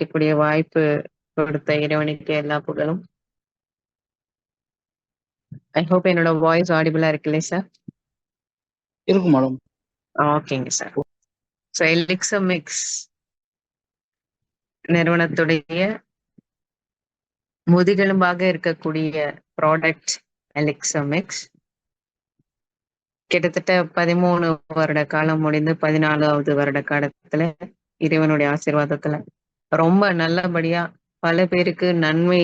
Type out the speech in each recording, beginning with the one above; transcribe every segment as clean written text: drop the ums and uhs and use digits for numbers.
பேசக்கூடிய வாய்ப்பு கொடுத்த இறைவனுக்கு எல்லா புகழும். ஐ ஹோப் என்னோட வாய்ஸ் ஆடிபிளா இருக்குல்ல சார்? இருக்கு மேடம். ஓகேங்க சார். ஸோ எலிக்ஸர் மிக்ஸ் நிறுவனத்துடைய முதுகெலும்பாக இருக்கக்கூடிய ப்ராடக்ட் எலிக்ஸர் மிக்ஸ். கிட்டத்தட்ட 13 வருட காலம் முடிந்து 14வது வருட காலத்துல இறைவனுடைய ஆசீர்வாதத்துல ரொம்ப நல்லபடியா பல பேருக்கு நன்மை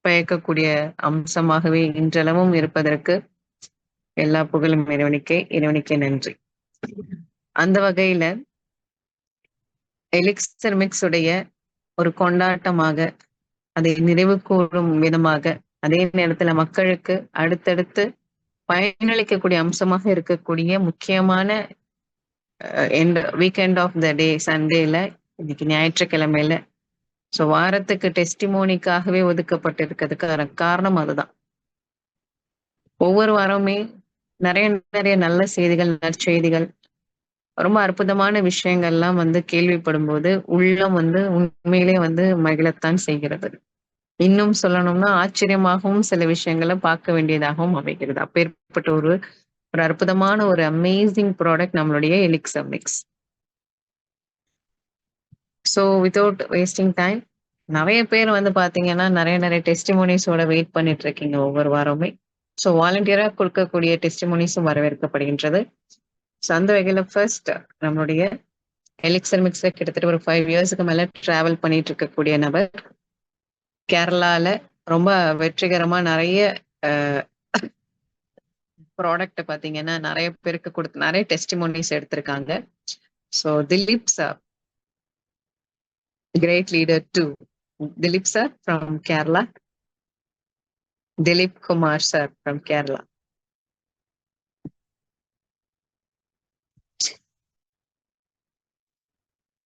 பயக்கக்கூடிய அம்சமாகவே இன்றளவும் இருப்பதற்கு எல்லா புகழும் இறைவனுக்கே நன்றி. அந்த வகையில எலிக்ஸர் மிக்ஸ் உடைய ஒரு கொண்டாட்டமாக, அதை நினைவு கூறும் விதமாக, அதே நேரத்துல மக்களுக்கு அடுத்தடுத்து பயனளிக்கக்கூடிய அம்சமாக இருக்கக்கூடிய முக்கியமான வீக்கெண்ட் ஆஃப் த டே சண்டேல, இன்னைக்கு ஞாயிற்றுக்கிழமையில, ஸோ வாரத்துக்கு டெஸ்டிமோனிக்காகவே ஒதுக்கப்பட்டிருக்கிறதுக்கு காரணம் அதுதான். ஒவ்வொரு வாரமே நிறைய நல்ல செய்திகள், நற்செய்திகள், ரொம்ப அற்புதமான விஷயங்கள்லாம் கேள்விப்படும் போது உள்ளம் உண்மையிலே மகிழத்தான் செய்கிறது. இன்னும் சொல்லணும்னா ஆச்சரியமாகவும் சில விஷயங்களை பார்க்க வேண்டியதாகவும் அமைகிறது. அப்பேற்பட்ட ஒரு அற்புதமான ஒரு அமேசிங் ப்ராடக்ட் நம்மளுடைய elixir mix. So without wasting time, நிறைய பேர் பாத்தீங்கன்னா நிறைய டெஸ்டிமோனிஸோட வெயிட் பண்ணிட்டு இருக்கீங்க ஒவ்வொரு வாரமே. ஸோ வாலண்டியரா கொடுக்கக்கூடிய டெஸ்டிமோனிஸும் வரவேற்கப்படுகின்றது. ஸோ அந்த வகையில ஃபர்ஸ்ட் நம்மளுடைய எலிக்ஸர் மிக்ஸை கிட்டத்தட்ட ஒரு 5 இயர்ஸுக்கு மேல டிராவல் பண்ணிட்டு இருக்கக்கூடிய நபர், கேரளால ரொம்ப வெற்றிகரமா நிறைய ப்ராடக்ட் பாத்தீங்கன்னா நிறைய பேருக்கு கொடுத்து நிறைய டெஸ்டிமோனிஸ் எடுத்திருக்காங்க. So Dileep sir, great leader too. Dileep sir from Kerala. Dileep Kumar sir from Kerala.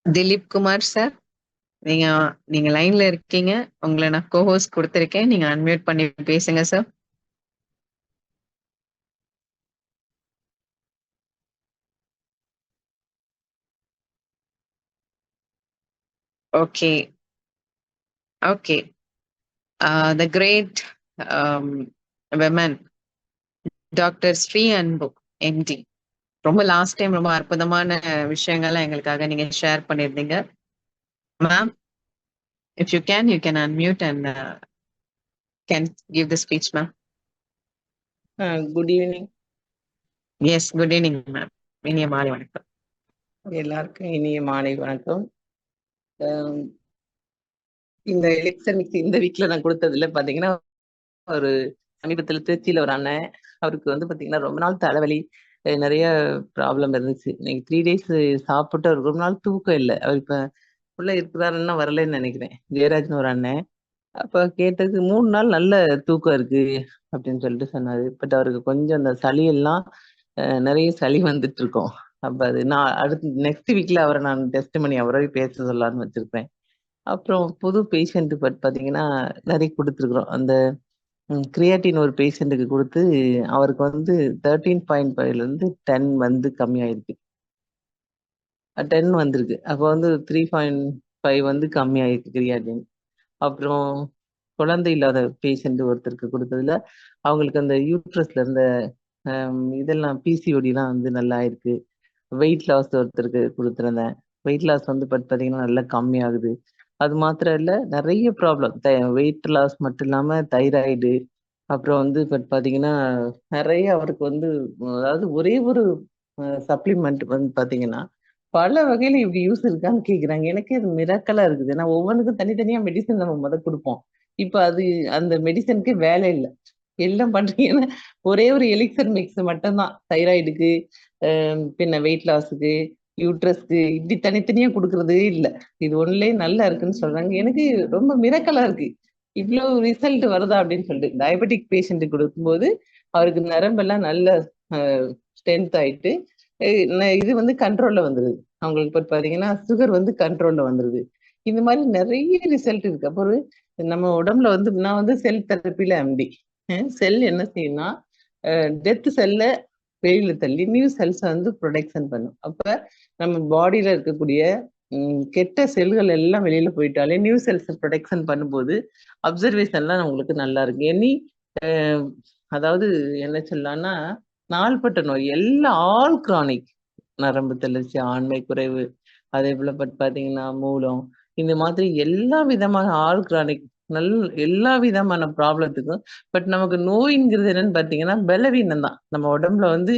Dileep Kumar sir, நீங்க லைன்ல இருக்கீங்க. உங்களை நான் கோஹோஸ்ட் கொடுத்திருக்கேன். நீங்க அன்மியூட் பண்ணி பேசுங்க sir. Okay. The great women, doctor Shri Anbu MD, ரொம்ப லாஸ்ட் டைம் ரொம்ப அற்புதமான விஷயங்கள்லாம் எங்களுக்காக நீங்க ஷேர் பண்ணியிருந்தீங்க. Ma'am, if you can unmute and can give the speech, ma'am. Good evening. Yes, good evening, ma'am. இனிய மாலை வணக்கம். எல்லாருக்கும் இனிய மாலை வணக்கம். இந்த எலிக்ஸர் மிக்ஸ் இந்த வீக்ல நான் கொடுத்ததுல பாத்தீங்கன்னா, ஒரு சமீபத்துல திருச்சியில ஒரு அண்ணன், அவருக்கு பாத்தீங்கன்னா ரொம்ப நாள் தலைவலி, நிறைய ப்ராப்ளம் இருந்துச்சு. இன்னைக்கு 3 days சாப்பிட்டு அவருக்கு ரொம்ப நாள் தூக்கம் இல்லை. அவர் இப்ப உள்ள இருக்கிறாருன்னா வரலன்னு நினைக்கிறேன். ஜெயராஜ்னு ஒரு அண்ணன். அப்ப கேட்டதுக்கு 3 நாள் நல்ல தூக்கம் இருக்கு அப்படின்னு சொல்லிட்டு சொன்னாரு. பட் அவருக்கு கொஞ்சம் அந்த சளி எல்லாம் நிறைய சளி வந்துட்டு இருக்கோம். அப்ப அது நான் அடுத்து நெக்ஸ்ட் வீக்ல அவரை நான் டெஸ்ட் பண்ணி அவரே பேச சொல்லலாம்னு வச்சிருப்பேன். அப்புறம் புது பேஷண்ட் பாத்தீங்கன்னா நிறைய கொடுத்துருக்குறோம். அந்த கிரியாட்டின் ஒரு பேஷண்ட்டுக்கு கொடுத்து அவருக்கு 13.5ல இருந்து 10 கம்மியாயிருக்கு. 10 வந்திருக்கு. அப்போ 3.5 கம்மியாயிருக்கு கிரியாட்டின். அப்புறம் குழந்தை இல்லாத பேஷண்ட் ஒருத்தருக்கு கொடுத்ததுல அவங்களுக்கு அந்த யூட்ரஸ்ல இருந்த இதெல்லாம் பிசிஓடிலாம் நல்லா இருக்கு. வெயிட் லாஸ் ஒருத்தருக்கு கொடுத்துருந்தேன். வெயிட் லாஸ் பார்த்தீங்கன்னா நல்லா கம்மியாகுது. அது மாத்திரம் இல்லை, நிறைய ப்ராப்ளம், வெயிட் லாஸ் மட்டும் இல்லாம தைராய்டு, அப்புறம் பார்த்தீங்கன்னா நிறைய அவருக்கு அதாவது ஒரே ஒரு சப்ளிமெண்ட் பார்த்தீங்கன்னா பல வகையில இப்படி யூஸ் இருக்கான்னு கேக்குறாங்க. எனக்கே அது மிராக்கலா இருக்குது. ஏன்னா ஒவ்வொன்றுக்கும் தனித்தனியா மெடிசன் நம்ம கொடுப்போம். இப்ப அது அந்த மெடிசனுக்கு வேலை இல்லை. எல்லாம் பண்றீங்கன்னா ஒரே ஒரு எலிக்சர் மிக்ஸ் மட்டும்தான் தைராய்டுக்கு, பின்ன வெயிட் லாஸுக்கு, யூட்ரஸ்க்கு இப்படி தனித்தனியா கொடுக்கறதே இல்லை. இது ஒன்றுலயே நல்லா இருக்குன்னு சொல்றாங்க. எனக்கு ரொம்ப மிராக்கலா இருக்கு. இவ்வளவு ரிசல்ட் வருதா அப்படின்னு சொல்லிட்டு டயபெட்டிக் பேஷண்ட் கொடுக்கும்போது அவருக்கு நரம்பெல்லாம் நல்ல ஸ்ட்ரென்த் ஆயிட்டு இது கண்ட்ரோல்ல வந்துருது. அவங்களுக்கு பாத்தீங்கன்னா சுகர் கண்ட்ரோல்ல வந்துருது. இந்த மாதிரி நிறைய ரிசல்ட் இருக்கு. அப்புறம் நம்ம உடம்புல நான் செல் தெரப்பில எம்டி. செல் என்ன செய்யும்னா டெத் செல்ல வெளியில தள்ளி நியூ செல்ஸ் ப்ரொடக்ஷன் பண்ணும். அப்ப நம்ம பாடியில இருக்கக்கூடிய கெட்ட செல்கள் எல்லாம் வெளியில போயிட்டாலே நியூ செல்ஸ் ப்ரொடெக்ஷன் பண்ணும்போது அப்சர்வேஷன்லாம் உங்களுக்கு நல்லா இருக்கு. அதாவது என்ன சொல்லலாம்னா நாள்பட்ட நோய் எல்லாம் ஆல் கிரானிக், நரம்பு தளர்ச்சி, ஆண்மை குறைவு, அதே போல பாத்தீங்கன்னா மூலம், இந்த மாதிரி எல்லா விதமான ஆல் கிரானிக் எல்லா விதமான ப்ராப்ளத்துக்கும். பட் நமக்கு நோய்ங்கிறது என்னன்னு பாத்தீங்கன்னா பலவீனம் தான். நம்ம உடம்புல வந்து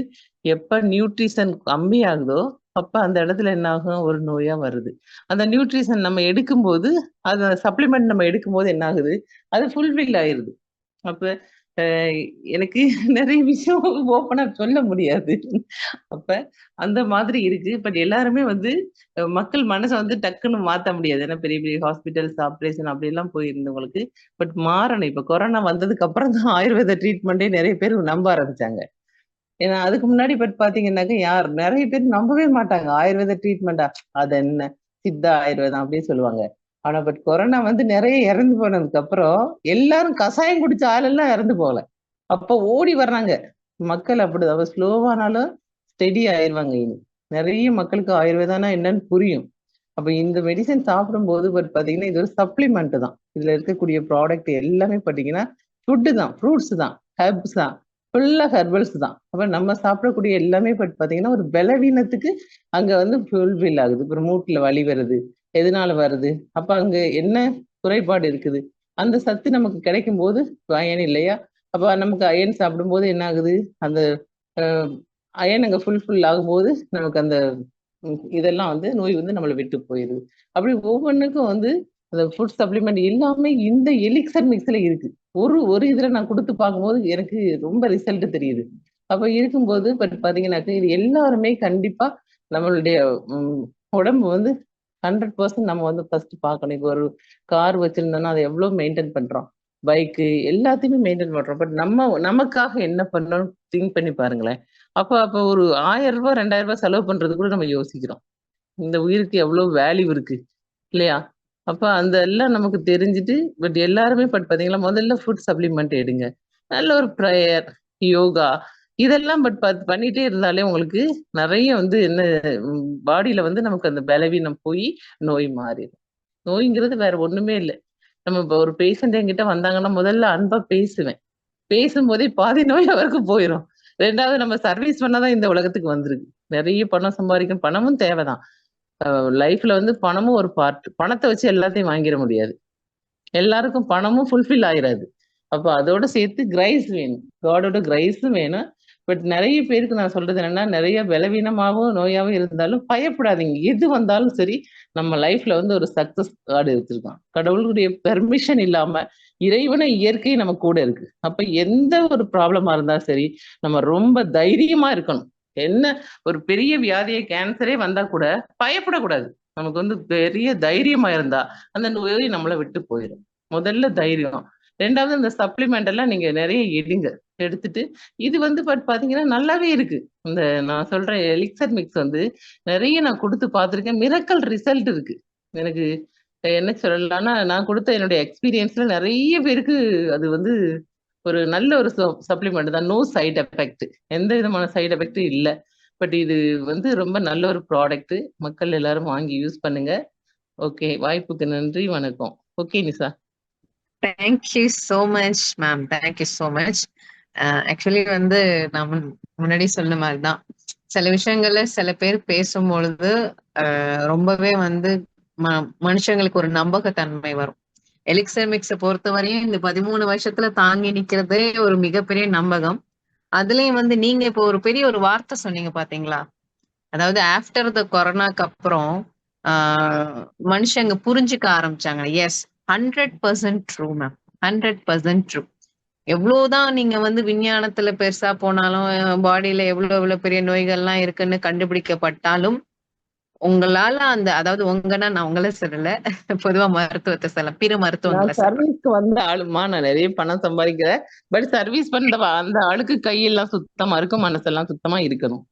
எப்ப நியூட்ரிஷன் கம்மியாகுதோ அப்ப அந்த இடத்துல என்ன ஆகும், ஒரு நோயா வருது. அந்த நியூட்ரிஷன் நம்ம எடுக்கும்போது, அந்த சப்ளிமெண்ட் நம்ம எடுக்கும்போது என்ன ஆகுது, அது ஃபுல்ஃபில் ஆயிருது. அப்ப எனக்கு நிறைய விஷயம் ஓப்பனா சொல்ல முடியாது. அப்ப அந்த மாதிரி இருக்கு. பட் எல்லாருமே வந்து மக்கள் மனச வந்து டக்குன்னு மாத்த முடியாது. ஏன்னா பெரிய பெரிய ஹாஸ்பிட்டல்ஸ், ஆப்ரேஷன் அப்படியெல்லாம் போயிருந்தவங்களுக்கு. பட் மாறணும். இப்ப கொரோனா வந்ததுக்கு அப்புறம் தான் ஆயுர்வேத ட்ரீட்மெண்டே நிறைய பேர் நம்ப ஆரம்பிச்சாங்க. ஏன்னா அதுக்கு முன்னாடி பட் பாத்தீங்கன்னாக்க நிறைய பேர் நம்பவே மாட்டாங்க. ஆயுர்வேத ட்ரீட்மெண்டா? அது என்ன? சித்தா ஆயுர்வேதம் அப்படின்னு சொல்லுவாங்க. ஆனா பட் கொரோனா வந்து நிறைய இறந்து போனதுக்கு அப்புறம் எல்லாரும் கஷாயம் குடிச்ச ஆளெல்லாம் இறந்து போகல. அப்ப ஓடி வர்றாங்க. மக்கள் அப்படிதான் ஸ்லோவானாலும் ஸ்டெடி ஆயிருவாங்க இனி. நிறைய மக்களுக்கு ஆயுர்வேதானா என்னன்னு புரியும். அப்ப இந்த மெடிசன் சாப்பிடும்போது பட் பாத்தீங்கன்னா இது ஒரு சப்ளிமெண்ட் தான். இதுல இருக்கக்கூடிய ப்ராடக்ட் எல்லாமே பாத்தீங்கன்னா ஃபுட்டு தான், ஃப்ரூட்ஸ் தான், ஹெர்ப்ஸ் தான், ஃபுல்லா ஹெர்பல்ஸ் தான். அப்ப நம்ம சாப்பிடக்கூடிய எல்லாமே பட் பாத்தீங்கன்னா ஒரு பலவீனத்துக்கு அங்க வந்து ஃபுல்ஃபில் ஆகுது. இப்ப மூட்டுல வலி வருது, எதனால வருது, அப்ப அங்க என்ன குறைபாடு இருக்குது, அந்த சத்து நமக்கு கிடைக்கும் போது அயன் இல்லையா, அப்ப நமக்கு அயன் சாப்பிடும்போது என்ன ஆகுது, அந்த அயன் அங்க ஃபுல்ஃபில் ஆகும்போது நமக்கு அந்த இதெல்லாம் வந்து நோய் வந்து நம்மளை விட்டு போயிருது. அப்படி ஒவ்வொன்றுக்கும் வந்து அந்த ஃபுட் சப்ளிமெண்ட் எல்லாமே இந்த எலிக்சர் மிக்ஸ்ல இருக்கு. ஒரு ஒரு இதுல நான் கொடுத்து பார்க்கும்போது எனக்கு ரொம்ப ரிசல்ட் தெரியுது. அப்ப இருக்கும்போது பட் பாத்தீங்கன்னாக்க இது எல்லாருமே கண்டிப்பா நம்மளுடைய உடம்பு வந்து 100% நம்ம வந்து ஃபர்ஸ்ட் பார்க்கணும். இப்போ ஒரு கார் வச்சிருந்தோம்னா அதை எவ்வளவு மெயின்டைன் பண்றோம், பைக்கு எல்லாத்தையுமே மெயின்டைன் பண்றோம். பட் நமக்காக என்ன பண்ணணும் திங்க் பண்ணி பாருங்களேன். அப்ப ஒரு 1000 ரூபாய் 2000 ரூபாய் செலவு பண்றது கூட நம்ம யோசிக்கிறோம். இந்த உயிருக்கு எவ்வளவு வேல்யூ இருக்கு இல்லையா? அப்ப அந்த எல்லாம் நமக்கு தெரிஞ்சுட்டு பட் எல்லாருமே பட் பாத்தீங்களா முதல்ல ஃபுட் சப்ளிமெண்ட் எடுங்க. நல்ல ஒரு ப்ரேயர், யோகா இதெல்லாம் பட் பண்ணிட்டே இருந்தாலே உங்களுக்கு நிறைய வந்து என்ன பாடியில வந்து நமக்கு அந்த பலவீனம் போய் நோய் மாறிடும். நோய்ங்கிறது வேற ஒண்ணுமே இல்லை. நம்ம இப்ப ஒரு பேஷண்ட் என்கிட்ட வந்தாங்கன்னா முதல்ல அன்பா பேசுவேன். பேசும்போதே பாதி நோய் அவருக்கு போயிடும். 2வது நம்ம சர்வீஸ் பண்ணாதான் இந்த உலகத்துக்கு வந்திருக்கு. நிறைய பணம் சம்பாதிக்கணும், பணமும் தேவைதான். லைஃப்ல வந்து பணமும் ஒரு பார்ட். பணத்தை வச்சு எல்லாத்தையும் வாங்கிட முடியாது. எல்லாருக்கும் பணமும் ஃபுல்ஃபில் ஆயிராது. அப்ப அதோட சேர்த்து கிரைஸ் வேணும். காடோட கிரைஸும் வேணும். பட் நிறைய பேருக்கு நான் சொல்றது என்னன்னா, நிறைய பலவீனமாவும் நோயாவும் இருந்தாலும் பயப்படாதீங்க. எது வந்தாலும் சரி, நம்ம லைஃப்ல வந்து ஒரு சக்சஸ் கார்டு வச்சிருக்கோம். கடவுளுடைய பெர்மிஷன் இல்லாம இறைவனை இயற்கை நம்ம கூட இருக்கு. அப்ப எந்த ஒரு ப்ராப்ளமா இருந்தாலும் சரி, நம்ம ரொம்ப தைரியமா இருக்கணும். என்ன ஒரு பெரிய வியாதியை கேன்சரே வந்தா கூட பயப்படக்கூடாது. நமக்கு வந்து பெரிய தைரியமா இருந்தா அந்த நோய் நம்மளை விட்டு போயிடும். முதல்ல தைரியம். 2வது இந்த சப்ளிமெண்ட் எல்லாம் நீங்க நிறைய எடுங்க. எடுத்துட்டு இது வந்து பாத்தீங்கன்னா நல்லாவே இருக்கு. இந்த நான் சொல்ற எலிக்சர் மிக்ஸ் வந்து நிறைய நான் கொடுத்து பார்த்திருக்கேன். மிரக்கல் ரிசல்ட் இருக்கு. எனக்கு என்ன சொல்லலாம்னா நான் கொடுத்த என்னுடைய எக்ஸ்பீரியன்ஸ்ல நிறைய பேருக்கு அது வந்து ஒரு நல்ல ஒரு சப்ளிமெண்ட் தான். No side effect. எந்த விதமான சைடு எஃபெக்டும் இல்ல. பட் இது வந்து ரொம்ப நல்ல ஒரு ப்ராடக்ட். மக்கள் எல்லாரும் வாங்கி யூஸ் பண்ணுங்க. ஓகே, வாய்ப்புக்கு நன்றி, வணக்கம். Okay Nisha. Thank you so much ma'am, thank you so much. Actually வந்து நான் முன்னாடி சொன்ன மாதிரிதான், சில விஷயங்கள்ல சில பேர் பேசும்பொழுது ரொம்பவே வந்து மனுஷங்களுக்கு ஒரு நம்பகத்தன்மை வரும். எலிக்சர் மிக்ஸை பொறுத்தவரையும் இந்த 13 வருஷத்துல தாங்கி நிக்கிறதே ஒரு மிகப்பெரிய நம்பகம். அதுலயும் வந்து நீங்க இப்போ ஒரு பெரிய ஒரு வார்த்தை சொன்னீங்க பாத்தீங்களா, அதாவது ஆஃப்டர் த கொரோனாக்கு அப்புறம் மனுஷங்க புரிஞ்சுக்க ஆரம்பிச்சாங்க. Yes, 100% true ma'am, 100% true. எவ்வளவுதான் நீங்க வந்து விஞ்ஞானத்துல பெருசா போனாலும், பாடியில எவ்வளவு பெரிய நோய்கள்லாம் இருக்குன்னு கண்டுபிடிக்கப்பட்டாலும், உங்களால அந்த, அதாவது உங்கன்னா நான் உங்கள சொல்லல, பொதுவா மருத்துவத்தை சொல்லலாம், பிற மருத்துவங்களை நான் சர்வீஸ்க்கு வந்த ஆளுமா, நான் நிறைய பணம் சம்பாதிக்கிறேன். பட் சர்வீஸ் பண்ற அந்த ஆளுக்கு கையெல்லாம் சுத்தமா இருக்கும், மனசெல்லாம் சுத்தமா இருக்கணும்.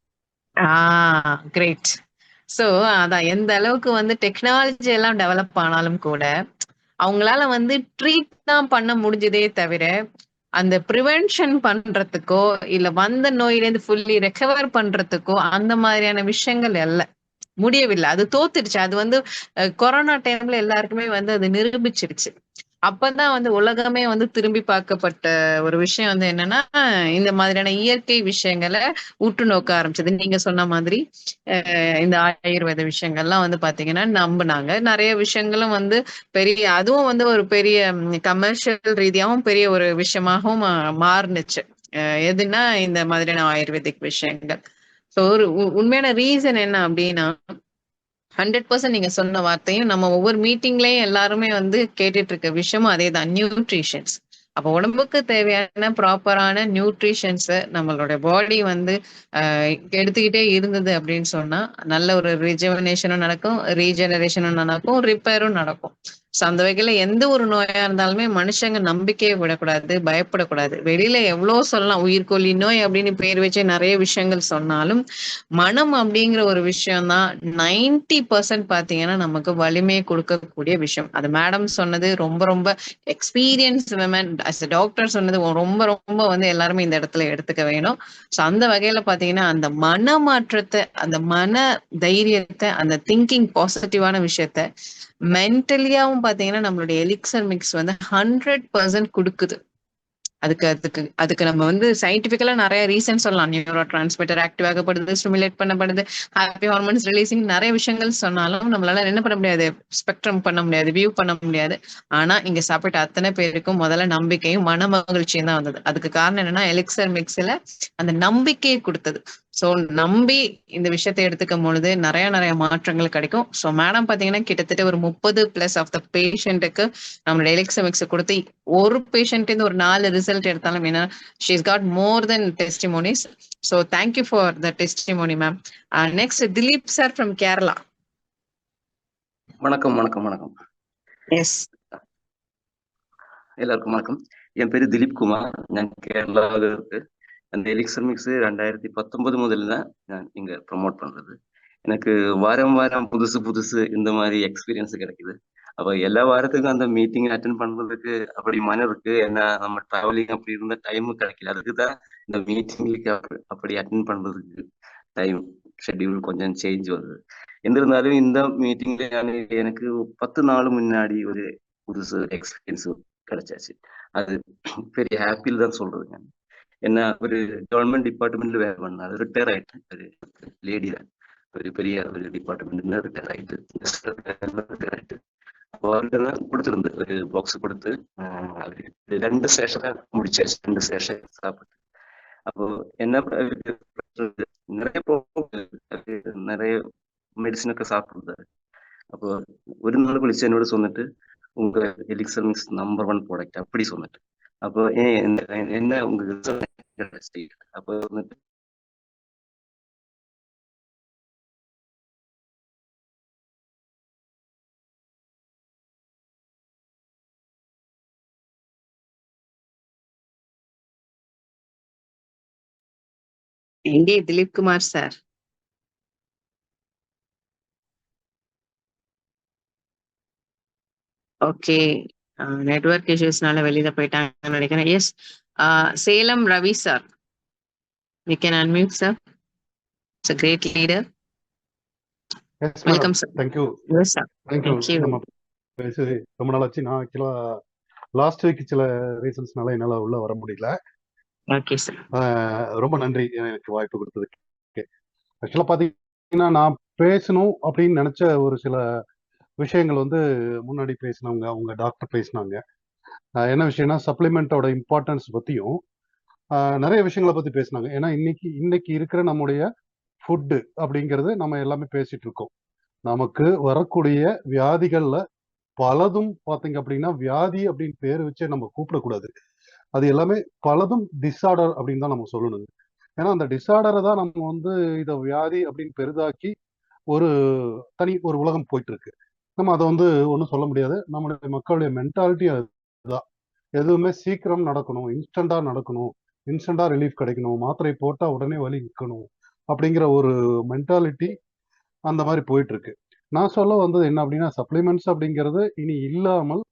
கிரேட். சோ அதான், எந்த அளவுக்கு வந்து டெக்னாலஜி எல்லாம் டெவலப் ஆனாலும் கூட அவங்களால வந்து ட்ரீட் தான் பண்ண முடிஞ்சதே தவிர அந்த ப்ரிவென்ஷன் பண்றதுக்கோ இல்ல வந்த நோயிலேருந்து ஃபுல்லி ரெக்கவர் பண்றதுக்கோ அந்த மாதிரியான விஷயங்கள் அல்ல. முடியவில்லை. அது தோத்துடுச்சு. அது வந்து கொரோனா டைம்ல எல்லாருக்குமே வந்து அது நிரூபிச்சிருச்சு. அப்பதான் வந்து உலகமே வந்து திரும்பி பார்க்கப்பட்ட ஒரு விஷயம் வந்து என்னன்னா, இந்த மாதிரியான இயற்கை விஷயங்கள உற்று நோக்க ஆரம்பிச்சது. நீங்க சொன்ன மாதிரி இந்த ஆயுர்வேத விஷயங்கள்லாம் வந்து பார்த்தீங்கன்னா நம்புனாங்க. நெறைய விஷயங்களும் வந்து அதுவும் வந்து ஒரு பெரிய கமர்ஷியல் ரீதியாவும் பெரிய ஒரு விஷயமாகவும் மாறுனுச்சு. எதுன்னா இந்த மாதிரியான ஆயுர்வேதிக் விஷயங்கள். ஸோ ஒரு உண்மையான ரீசன் என்ன அப்டின்னா 100% நீங்க சொன்ன வார்த்தையும் நம்ம ஒவ்வொரு மீட்டிங்லயும் எல்லாருமே வந்து கேட்டுட்டு இருக்க விஷயமும் அதேதான். நியூட்ரிஷன்ஸ். அப்ப உடம்புக்கு தேவையான ப்ராப்பரான நியூட்ரிஷன்ஸ நம்மளுடைய பாடி வந்து எடுத்துக்கிட்டே இருந்தது அப்படின்னு சொன்னா, நல்ல ஒரு ரிஜுவனேஷனும் நடக்கும், ரீஜெனரேஷனும் நடக்கும், ரிப்பேரும் நடக்கும். ஸோ அந்த வகையில எந்த ஒரு நோயா இருந்தாலுமே மனுஷங்க நம்பிக்கைய விடக்கூடாது, பயப்படக்கூடாது. வெளியில எவ்வளோ சொல்லலாம், உயிர்கொல்லி நோய் அப்படின்னு பேர் வச்சு நெறைய விஷயங்கள் சொன்னாலும், மனம் அப்படிங்கிற ஒரு விஷயம் தான் 90% பார்த்தீங்கன்னா, நமக்கு வலிமையை கொடுக்கக்கூடிய விஷயம். அது மேடம் சொன்னது ரொம்ப ரொம்ப experienced women as a doctor சொன்னது ரொம்ப ரொம்ப வந்து எல்லாருமே இந்த இடத்துல எடுத்துக்க வேணும். ஸோ அந்த வகையில பார்த்தீங்கன்னா, அந்த மனமாற்றத்த, அந்த மன தைரியத்த, அந்த திங்கிங் பாசிட்டிவான விஷயத்த மென்டலியாவும் பார்த்தீங்கன்னா, நம்மளுடைய எலிக்ஸர் மிக்ஸ் வந்து 100% குடுக்குது. அதுக்கு அதுக்கு அதுக்கு நம்ம வந்து சயின்டிஃபிக்கலா நெறைய ரீசன் சொல்லலாம். நியூரோ டிரான்ஸ்மிட்டர் ஆக்டிவ் ஆகப்படுது, ஸ்டிமுலேட் பண்ணப்படுது, ஹாப்பி ஹார்மோன்ஸ் ரிலீசிங் நெறைய விஷயங்கள் சொன்னாலும், நம்மளால என்ன பண்ண முடியாது? ஸ்பெக்ட்ரம் பண்ண முடியாது, வியூ பண்ண முடியாது. ஆனா, இங்க சாப்பிட்ட அத்தனை பேருக்கும் முதல்ல நம்பிக்கையும், மன மகிழ்ச்சியும் தான் வந்தது. அதுக்கு காரணம் என்னன்னா, எலிக்ஸர் மிக்ஸ்ல அந்த நம்பிக்கைய குடுத்தது. ஸோ நம்பி இந்த விஷயத்த எடுத்துக்கும் பொழுது நெறைய மாற்றங்கள் கிடைக்கும். ஸோ மேடம் பார்த்தீங்கன்னா, கிட்டத்தட்ட ஒரு 30+ ஆஃப் த பேஷண்ட்டுக்கு நம்மளோட எலிக்ஸர் மிக்ஸ குடுத்து ஒரு பேஷண்ட்லேருந்து ஒரு 4 ரிசல்ட் எடுத்தாலும் ஏன்னா she is got more than testimonies. So thank you for the testimony ma'am. Next Dileep sir from Kerala. வணக்கம் வணக்கம் வணக்கம். எஸ். எல்லாருக்கும் வணக்கம். என் பேரு திலீப் குமார். ഞാൻ കേരളാവിൽ இருக்கு. அந்த எலிக்சர் மிக்ஸ் 2019 முதல்ல தான் நான் இங்க ப்ரொமோட் பண்றது. எனக்கு வாரம் வாரம் புதுசு புதுசு இந்த மாதிரி எக்ஸ்பீரியன்ஸ் கிடைக்குது. அப்ப எல்லா வாரத்துக்கும் அந்த மீட்டிங் அட்டென்ட் பண்றதுக்கு அப்படி மனம் இருக்கு. ஏன்னா நம்ம டிராவலிங் அப்படி இருந்த டைம் கிடைக்கல. அதுக்கு தான் இந்த மீட்டிங்க்கு அப்படி அட்டென்ட் பண்றதுக்கு டைம் ஷெட்யூல் கொஞ்சம் சேஞ்ச் வருது. എന്നിരുന്നാലും இந்த மீட்டிங்ல எனக்கு 10 நாள் முன்னாடி ஒரு புதுசு எக்ஸ்பீரியன்ஸ் கிடைச்சாச்சு. அது பெரிய ஹாப்பியில் தான் சொல்றது. என்ன ஒரு கவர்மெண்ட் டிபார்ட்மெண்ட்ல வேலை பண்ணாரு, ரிட்டையர் ஆயிட்டு ஒரு லேடி தான், ஒரு பெரிய ஒரு டிபார்ட்மெண்ட்ல ரிட்டையர் ஆயிட்டு ரிட்டையர் ஆயிட்டு அப்போ அவர்கிட்ட கொடுத்துருந்து ஒரு பாக்ஸ் கொடுத்து அவரு 2 சேஷனை முடிச்சாச்சு. 2 சேஷன் சாப்பிட்டு அப்போ என்ன நிறைய நிறைய மெடிசனுக்கு சாப்பிடுறாரு. அப்போ ஒரு நாள் கழிச்சு என்னோட சொன்னிட்டு உங்க எலிக்சர் மிக்ஸ் நம்பர் 1 ப்ராடக்ட் அப்படி சொன்னிட்டு அப்போ என்ன உங்க அப்போ வந்துட்டு எங்கே Dilip Kumar sir? Okay. Network இஷ்யூஸ்னால வெளியில போயிட்டாங்கன்னு நினைக்கிறேன். Yes. Salem Ravi sir. You can unmute sir. It's a great leader. Yes welcome madam. Sir. Thank you yes sir. Thank you. நம்ம பேசி ரொம்ப நாள் ஆச்சு. நான் ஆக்சுவலா லாஸ்ட் வீக் சில ரீசன்ஸ்னால என்னால உள்ள வர முடியல. Okay sir. ரொம்ப நன்றி எனக்கு வாய்ப்பு கொடுத்ததுக்கு. ஆக்சுவலா பாத்தீங்கன்னா நான் பேசணும் அப்படின்னு நினைச்ச ஒரு சில விஷயங்கள் வந்து முன்னாடி பேசினவங்க அவங்க டாக்டர் பேசினாங்க. என்ன விஷயம்னா சப்ளிமெண்டோட இம்பார்ட்டன்ஸ் பத்தியும் நிறைய விஷயங்களை பத்தி பேசினாங்க. ஏன்னா இன்னைக்கு இருக்கிற நம்முடைய ஃபுட்டு அப்படிங்கிறது நம்ம எல்லாமே பேசிட்டு இருக்கோம். நமக்கு வரக்கூடிய வியாதிகள்ல பலதும் பாத்தீங்க அப்படின்னா வியாதி அப்படின்னு பேர் வச்சே நம்ம கூப்பிடக்கூடாது. அது எல்லாமே பலதும் டிஸார்டர் அப்படின்னு தான் நம்ம சொல்லணுங்க. ஏன்னா அந்த டிஸார்டரை தான் நம்ம வந்து இதை வியாதி அப்படின்னு பெரிதாக்கி ஒரு ஒரு உலகம் போயிட்டு இருக்கு. நம்ம அதை வந்து ஒன்றும் சொல்ல முடியாது. நம்மளுடைய மக்களுடைய மென்டாலிட்டி அதுதான். எதுவுமே சீக்கிரம் நடக்கணும், இன்ஸ்டண்டா நடக்கணும், இன்ஸ்டண்டா ரிலீஃப் கிடைக்கணும், மாத்திரை போட்டா உடனே வலி நிற்கணும் அப்படிங்கிற ஒரு மென்டாலிட்டி அந்த மாதிரி போயிட்டு இருக்கு. நான் சொல்ல வந்தது என்ன அப்படின்னா சப்ளிமெண்ட்ஸ் அப்படிங்கிறது இனி இல்லாமல்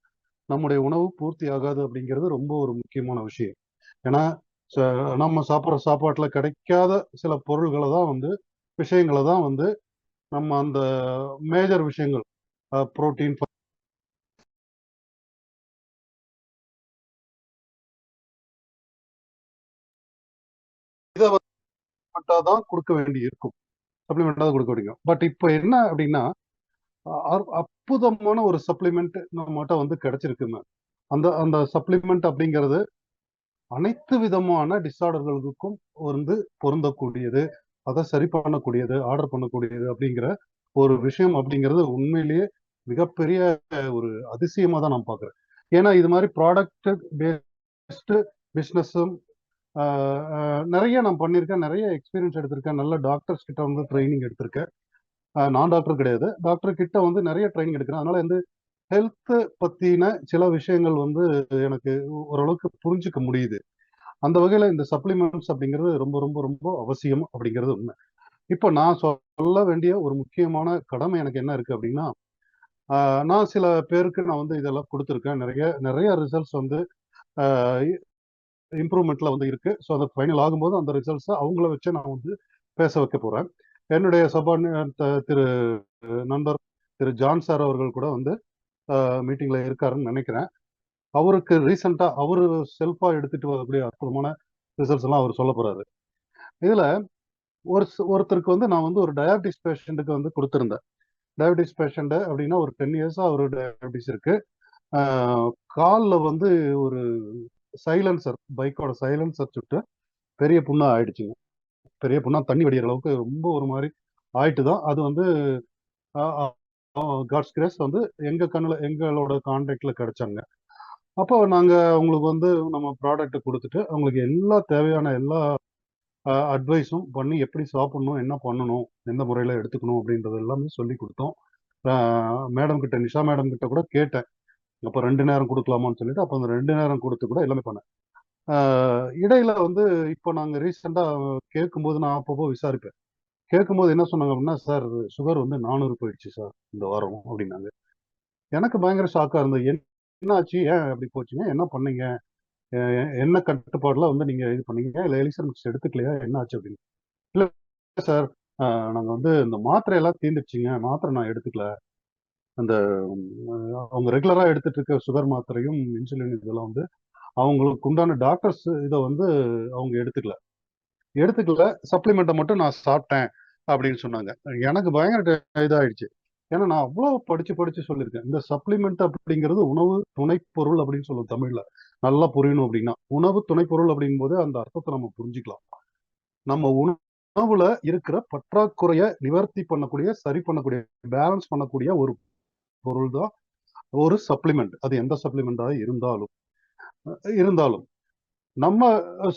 நம்முடைய உணவு பூர்த்தி ஆகாது அப்படிங்கிறது ரொம்ப ஒரு முக்கியமான விஷயம். ஏன்னா நம்ம சாப்பிட்ற சாப்பாட்டுல கிடைக்காத சில பொருள்களை தான் வந்து விஷயங்களை தான் வந்து நம்ம அந்த மேஜர் விஷயங்கள் புரோட்டீன் இதை தான் கொடுக்க வேண்டி இருக்கும், சப்ளிமெண்டா தான் கொடுக்க வேண்டியும். பட் இப்போ என்ன அப்படின்னா அற்புதமான ஒரு சப்ளிமெண்ட் நம்மகிட்ட வந்து கிடைச்சிருக்குங்க. அந்த அந்த சப்ளிமெண்ட் அப்படிங்கிறது அனைத்து விதமான டிஸார்டர்களுக்கும் வந்து பொருந்தக்கூடியது, அதை சரி பண்ணக்கூடியது, ஆர்டர் பண்ணக்கூடியது அப்படிங்கிற ஒரு விஷயம் அப்படிங்கிறது உண்மையிலேயே மிகப்பெரிய ஒரு அதிசயமா தான் நான் பார்க்குறேன். ஏன்னா இது மாதிரி ப்ராடக்ட் பேஸ்டு பிஸ்னஸும் நிறைய நான் பண்ணியிருக்கேன், நிறைய எக்ஸ்பீரியன்ஸ் எடுத்திருக்கேன், நல்ல டாக்டர்ஸ் கிட்ட வந்து ட்ரைனிங் எடுத்திருக்கேன். நான் டாக்டர் கிடையாது, டாக்டர் கிட்ட வந்து நிறைய ட்ரைனிங் எடுக்கிறேன். அதனால வந்து ஹெல்த் பத்தின சில விஷயங்கள் வந்து எனக்கு ஓரளவுக்கு புரிஞ்சுக்க முடியுது. அந்த வகையில இந்த சப்ளிமெண்ட்ஸ் அப்படிங்கிறது ரொம்ப ரொம்ப ரொம்ப அவசியம் அப்படிங்கிறது உண்மை. இப்போ நான் சொல்ல வேண்டிய ஒரு முக்கியமான கடமை எனக்கு என்ன இருக்கு அப்படின்னா, நான் சில பேருக்கு நான் வந்து இதெல்லாம் கொடுத்துருக்கேன். நிறைய நிறைய ரிசல்ட்ஸ் வந்து இம்ப்ரூவ்மெண்ட்ல வந்து இருக்கு. ஸோ அது ஃபைனல் ஆகும்போது அந்த ரிசல்ட்ஸை அவங்கள வச்சு நான் வந்து பேச வைக்க போறேன். என்னுடைய திரு நண்பர் திரு ஜான் சார் அவர்கள் கூட வந்து மீட்டிங்ல இருக்காருன்னு நினைக்கிறேன். அவருக்கு ரீசெண்டா அவரு செல்ஃபா எடுத்துட்டு வரக்கூடிய அற்புதமான ரிசல்ட்ஸ் எல்லாம் அவர் சொல்ல போறாரு. இதுல ஒருத்தருக்கு வந்து நான் வந்து ஒரு டயாபிட்டிஸ் பேஷண்ட்டுக்கு வந்து கொடுத்திருந்தேன். டயாபிட்டிஸ் பேஷண்ட் அப்படின்னா ஒரு 10 இயர்ஸா ஒரு டயாபிட்டிஸ் இருக்கு. காலில் வந்து ஒரு சைலன்சர், பைக்கோட சைலன்சர் சுட்டு பெரிய புண்ணா ஆயிடுச்சுங்க. பெரிய புண்ணா தண்ணி வடிகிற அளவுக்கு ரொம்ப ஒரு மாதிரி ஆயிட்டு தான் அது வந்து காட்ஸ் கிரேஸ் வந்து எங்களோட கான்டாக்ட்ல கிடைச்சாங்க. அப்போ நாங்க அவங்களுக்கு வந்து நம்ம ப்ராடக்ட் கொடுத்துட்டு அவங்களுக்கு எல்லா தேவையான எல்லா அட்வைஸும் பண்ணி எப்படி சாப்பிடணும், என்ன பண்ணணும், எந்த முறையில் எடுத்துக்கணும் அப்படின்றது எல்லாமே சொல்லி கொடுத்தோம். மேடம் கிட்ட, நிஷா மேடம் கிட்ட கூட கேட்டேன், அப்போ 2 நேரம் கொடுக்கலாமான்னு சொல்லிட்டு, அப்போ அந்த 2 நேரம் கொடுத்து கூட எல்லாமே பண்ணேன். இடையில வந்து இப்போ நாங்கள் ரீசெண்டாக கேட்கும்போது நான் அப்பப்போ விசாரிப்பேன். கேட்கும்போது என்ன சொன்னாங்க அப்படின்னா, சார் சுகர் வந்து 400 போயிடுச்சு சார் இந்த வாரம் அப்படின்னாங்க. எனக்கு பயங்கர ஷாக்காக இருந்தது. என்ன ஆச்சு, ஏன் அப்படி போச்சுங்க, என்ன பண்ணீங்க, என்ன கட்டுப்பாடுல வந்து நீங்க இது பண்ணீங்க, இல்லை எலிசர் மிக்ஸ் எடுத்துக்கலையா, என்ன ஆச்சு அப்படின்னு. இல்லை சார், நாங்கள் வந்து இந்த மாத்திரை எல்லாம் தீர்ந்துச்சுங்க, மாத்திரை நான் எடுத்துக்கல. அந்த அவங்க ரெகுலராக எடுத்துட்டு இருக்க சுகர் மாத்திரையும் இன்சுலின் இதெல்லாம் வந்து அவங்களுக்கு உண்டான டாக்டர்ஸ் இதை வந்து அவங்க எடுத்துக்கல, சப்ளிமெண்ட்டை மட்டும் நான் சாப்பிட்டேன் அப்படின்னு சொன்னாங்க. எனக்கு பயங்கர இதாயிடுச்சு. ஏன்னா நான் அவ்வளோ படிச்சு சொல்லியிருக்கேன். இந்த சப்ளிமெண்ட் அப்படிங்கிறது உணவு துணைப்பொருள் அப்படின்னு சொல்லுவோம் தமிழ்ல. நல்லா புரியணும் அப்படின்னா, உணவு துணைப்பொருள் அப்படிங்கும் போது அந்த அர்த்தத்தை நம்ம புரிஞ்சுக்கலாம். நம்ம உணவுல இருக்கிற பற்றாக்குறைய நிவர்த்தி பண்ணக்கூடிய, சரி பண்ணக்கூடிய, பேலன்ஸ் பண்ணக்கூடிய ஒரு பொருள் தான் ஒரு சப்ளிமெண்ட். அது எந்த சப்ளிமெண்டாக இருந்தாலும் நம்ம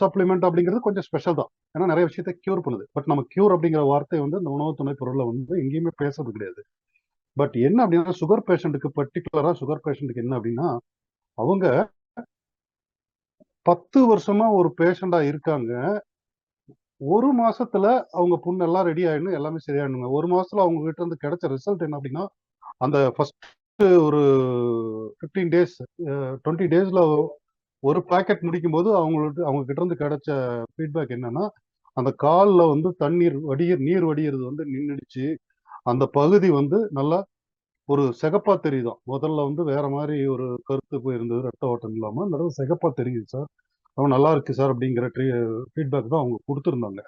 சப்ளிமெண்ட் அப்படிங்கிறது கொஞ்சம் ஸ்பெஷல் தான். ஏன்னா நிறைய விஷயத்த கியூர் பண்ணுது. பட் நம்ம கியூர் அப்படிங்கிற வார்த்தை வந்து இந்த உணவு துணை பொருளை வந்து எங்கேயுமே பேசுறது கிடையாது. பட் என்ன அப்படின்னா, சுகர் பேஷண்ட்டுக்கு பர்டிகுலரா சுகர் பேஷண்ட்டுக்கு என்ன அப்படின்னா, அவங்க 10 வருஷமா ஒரு பேஷண்டா இருக்காங்க. 1 மாசத்துல அவங்க புண்ணெல்லாம் ரெடி ஆயிடணும், எல்லாமே சரியாயிடணுங்க. 1 மாசத்துல அவங்க கிட்ட இருந்து கிடைச்ச ரிசல்ட் என்ன அப்படின்னா, அந்த ஃபர்ஸ்ட் ஒரு 15 டேஸ் 20 டேஸ்ல ஒரு பேக்கெட் முடிக்கும் போது அவங்க கிட்ட இருந்து கிடைச்ச ஃபீட்பேக் என்னன்னா, அந்த காலில் வந்து நீர் வடிகிறது வந்து நின்றுடுச்சு. அந்த பகுதி வந்து நல்லா ஒரு சிகப்பா தெரியுதான். முதல்ல வந்து வேற மாதிரி ஒரு கருத்து போயிருந்தது, ரத்த ஓட்டம் இல்லாம அந்த சிகப்பா தெரியுது சார், அவன் நல்லா இருக்கு சார் அப்படிங்கிற ஃபீட்பேக் தான் அவங்க கொடுத்துருந்தாங்க.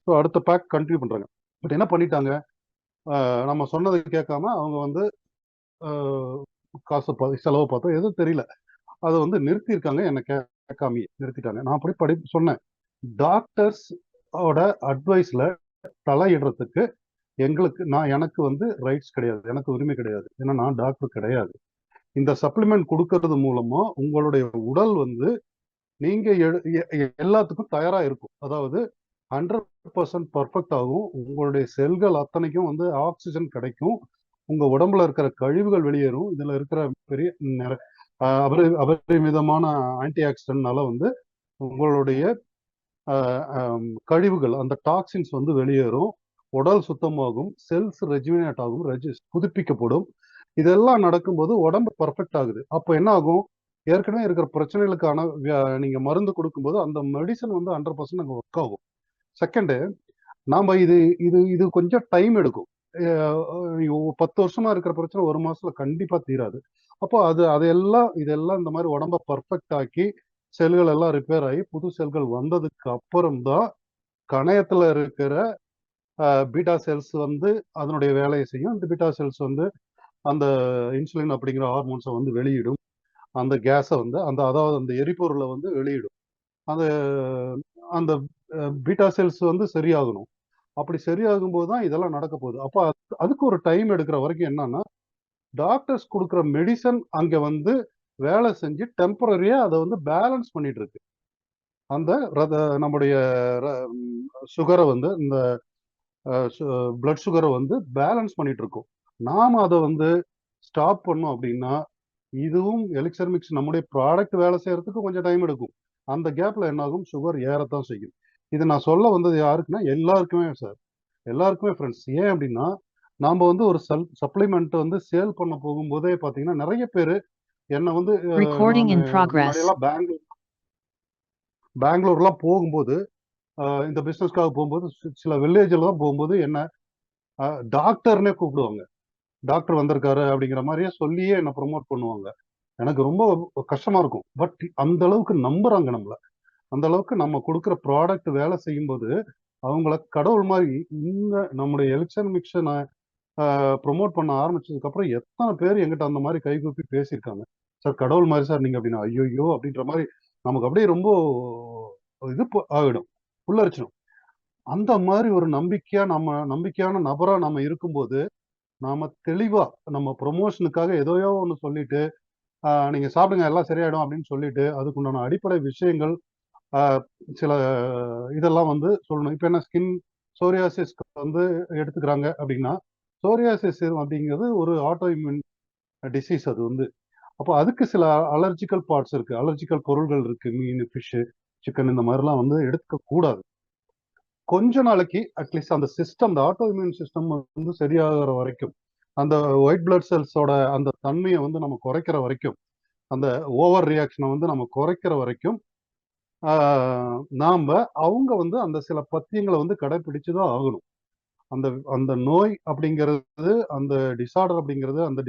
ஸோ அடுத்த பேக் கண்டினியூ பண்றாங்க. பட் என்ன பண்ணிட்டாங்க, நம்ம சொன்னதை கேட்காம அவங்க வந்து காசு செலவு பார்த்தோம், எதுவும் தெரியல, அதை வந்து நிறுத்தியிருக்காங்க. என்ன கேட்காம நிறுத்திட்டாங்க. நான் அப்படி சொன்னேன், டாக்டர்ஸ் அட்வைஸ்ல தலையிடுறதுக்கு எனக்கு வந்து ரைட்ஸ் கிடையாது, எனக்கு உரிமை கிடையாது. ஏன்னா நான் டாக்டர் கிடையாது. இந்த சப்ளிமெண்ட் கொடுக்கறது மூலமா உங்களுடைய உடல் வந்து நீங்க எல்லாத்துக்கும் தயாரா இருக்கும். அதாவது 100% பர்ஃபெக்ட் ஆகும். உங்களுடைய செல்கள் அத்தனைக்கும் வந்து ஆக்சிஜன் கிடைக்கும். உங்க உடம்புல இருக்கிற கழிவுகள் வெளியேறும். இதுல இருக்கிற பெரிய அபரிமிதமான ஆன்டி ஆக்சிடென்ட்னால வந்து உங்களுடைய கழிவுகள், அந்த டாக்ஸின்ஸ் வந்து வெளியேறும், உடல் சுத்தமாகும், செல்ஸ் ரெஜுவினேட் ஆகும், புதுப்பிக்கப்படும். இதெல்லாம் நடக்கும்போது உடம்பு பர்ஃபெக்ட் ஆகுது. அப்போ என்ன ஆகும், ஏற்கனவே இருக்கிற பிரச்சனைகளுக்கான நீங்க மருந்து கொடுக்கும்போது அந்த மெடிசன் வந்து 100% அங்கே ஒர்க் ஆகும். செகண்டு, நாம இது இது இது கொஞ்சம் டைம் எடுக்கும். நீங்க 10 வருஷமா இருக்கிற பிரச்சனை ஒரு மாசத்துல கண்டிப்பா தீராது. அப்போ இதெல்லாம் இந்த மாதிரி உடம்ப பர்ஃபெக்ட் ஆக்கி செல்கள் எல்லாம் ரிப்பேர் ஆகி புது செல்கள் வந்ததுக்கு அப்புறம் தான் கணையத்துல இருக்கிற பீட்டா செல்ஸ் வந்து அதனுடைய வேலையை செய்யும். இந்த பீட்டா செல்ஸ் வந்து அந்த இன்சுலின் அப்படிங்கிற ஹார்மோன்ஸை வந்து வெளியிடும். அந்த கேஸை வந்து அதாவது அந்த எரிபொருளை வந்து வெளியிடும். அந்த அந்த பீட்டா செல்ஸ் வந்து சரியாகணும். அப்படி சரியாகும் போது தான் இதெல்லாம் நடக்க போகுது. அப்போ அதுக்கு ஒரு டைம் எடுக்கிற வரைக்கும் என்னன்னா, டாக்டர்ஸ் கொடுக்குற மெடிசன் அங்க வந்து வேலை செஞ்சு டெம்பரரியா அதை வந்து பேலன்ஸ் பண்ணிட்டு இருக்கு. அந்த நம்முடைய சுகரை வந்து இந்த பிளட் சுகரை வந்து பேலன்ஸ் பண்ணிட்டு இருக்கோம். நாம அதை வந்து ஸ்டாப் பண்ணோம் அப்படின்னா, இதுவும் எலிக்சர் மிக்ஸ் நம்முடைய ப்ராடக்ட் வேலை செய்யறதுக்கு கொஞ்சம் டைம் எடுக்கும். அந்த கேப்ல என்ன ஆகும், சுகர் ஏறத்தான் செய்யும். இது நான் சொல்ல வந்தது யாருக்குன்னா எல்லாருக்குமே சார், எல்லாருக்குமே ஃப்ரெண்ட்ஸ். ஏன் அப்படின்னா, நாம வந்து ஒரு சப்ளிமெண்ட் வந்து சேல் பண்ண போகும்போதே பாத்தீங்கன்னா நிறைய பேரு என்ன வந்து Recording in progress. முன்னாடியெல்லாம் பெங்களூர்லாம் போகும்போது இந்த பிசினஸ்க்காக போகும்போது சில வில்லேஜ்ல தான் போகும்போது என்ன டாக்டர்னே கூப்பிடுவாங்க. டாக்டர் வந்திருக்காரு அப்படிங்கிற மாதிரியே சொல்லியே என்ன ப்ரொமோட் பண்ணுவாங்க. எனக்கு ரொம்ப கஷ்டமா இருக்கும். பட் அந்த அளவுக்கு நம்புறாங்க நம்மள. அந்த அளவுக்கு நம்ம கொடுக்குற ப்ராடக்ட் வேலை செய்யும்போது அவங்கள கடவுள் மாதிரி இந்த நம்முடைய எலிக்சர் மிக்ஸை நான் ப்ரொமோட் பண்ண ஆரம்பிச்சதுக்கு அப்புறம் எத்தனை பேர் எங்கிட்ட அந்த மாதிரி கைகூப்பி பேசியிருக்காங்க. சார் கடவுள் மாதிரி சார் நீங்க அப்படின்னா, ஐயோ அப்படின்ற மாதிரி நமக்கு அப்படியே ரொம்ப இது ஆகிடும், புல்லரிச்சிடும். அந்த மாதிரி ஒரு நம்பிக்கையான நபரா நம்ம இருக்கும்போது நாம தெளிவா நம்ம ப்ரொமோஷனுக்காக எதையோ ஒன்று சொல்லிட்டு நீங்க சாப்பிடுங்க எல்லாம் சரியாயிடும் அப்படின்னு சொல்லிட்டு அதுக்குண்டான அடிப்படை விஷயங்கள் சில இதெல்லாம் வந்து சொல்லணும். இப்போ என்ன ஸ்கின் சோரியாசிஸ் வந்து எடுத்துக்கிறாங்க அப்படின்னா, சோரியாசிஸ் அப்படிங்கிறது ஒரு ஆட்டோ இம்யூன் டிசீஸ். அது வந்து அப்போ அதுக்கு சில அலர்ஜிக்கல் பார்ட்ஸ் இருக்கு, அலர்ஜிக்கல் பொருள்கள் இருக்கு. மீன், ஃபிஷ், சிக்கன் இந்த மாதிரிலாம் வந்து எடுத்துக்க கூடாது. கொஞ்ச நாளைக்கு அட்லீஸ்ட் அந்த சிஸ்டம், அந்த ஆட்டோ இம்யூன் சிஸ்டம் வந்து சரியாகிற வரைக்கும், அந்த ஒயிட் பிளட் செல்ஸோட அந்த தன்மையை வந்து நம்ம குறைக்கிற வரைக்கும், அந்த ஓவர் ரியாக்ஷனை வந்து நம்ம குறைக்கிற வரைக்கும் நாம அவங்க வந்து அந்த சில பத்தியங்களை வந்து கடைபிடிச்சுதான் ஆகணும். அந்த அந்த நோய் அப்படிங்கிறது, அந்த டிசார்டர் அப்படிங்கிறது, அந்த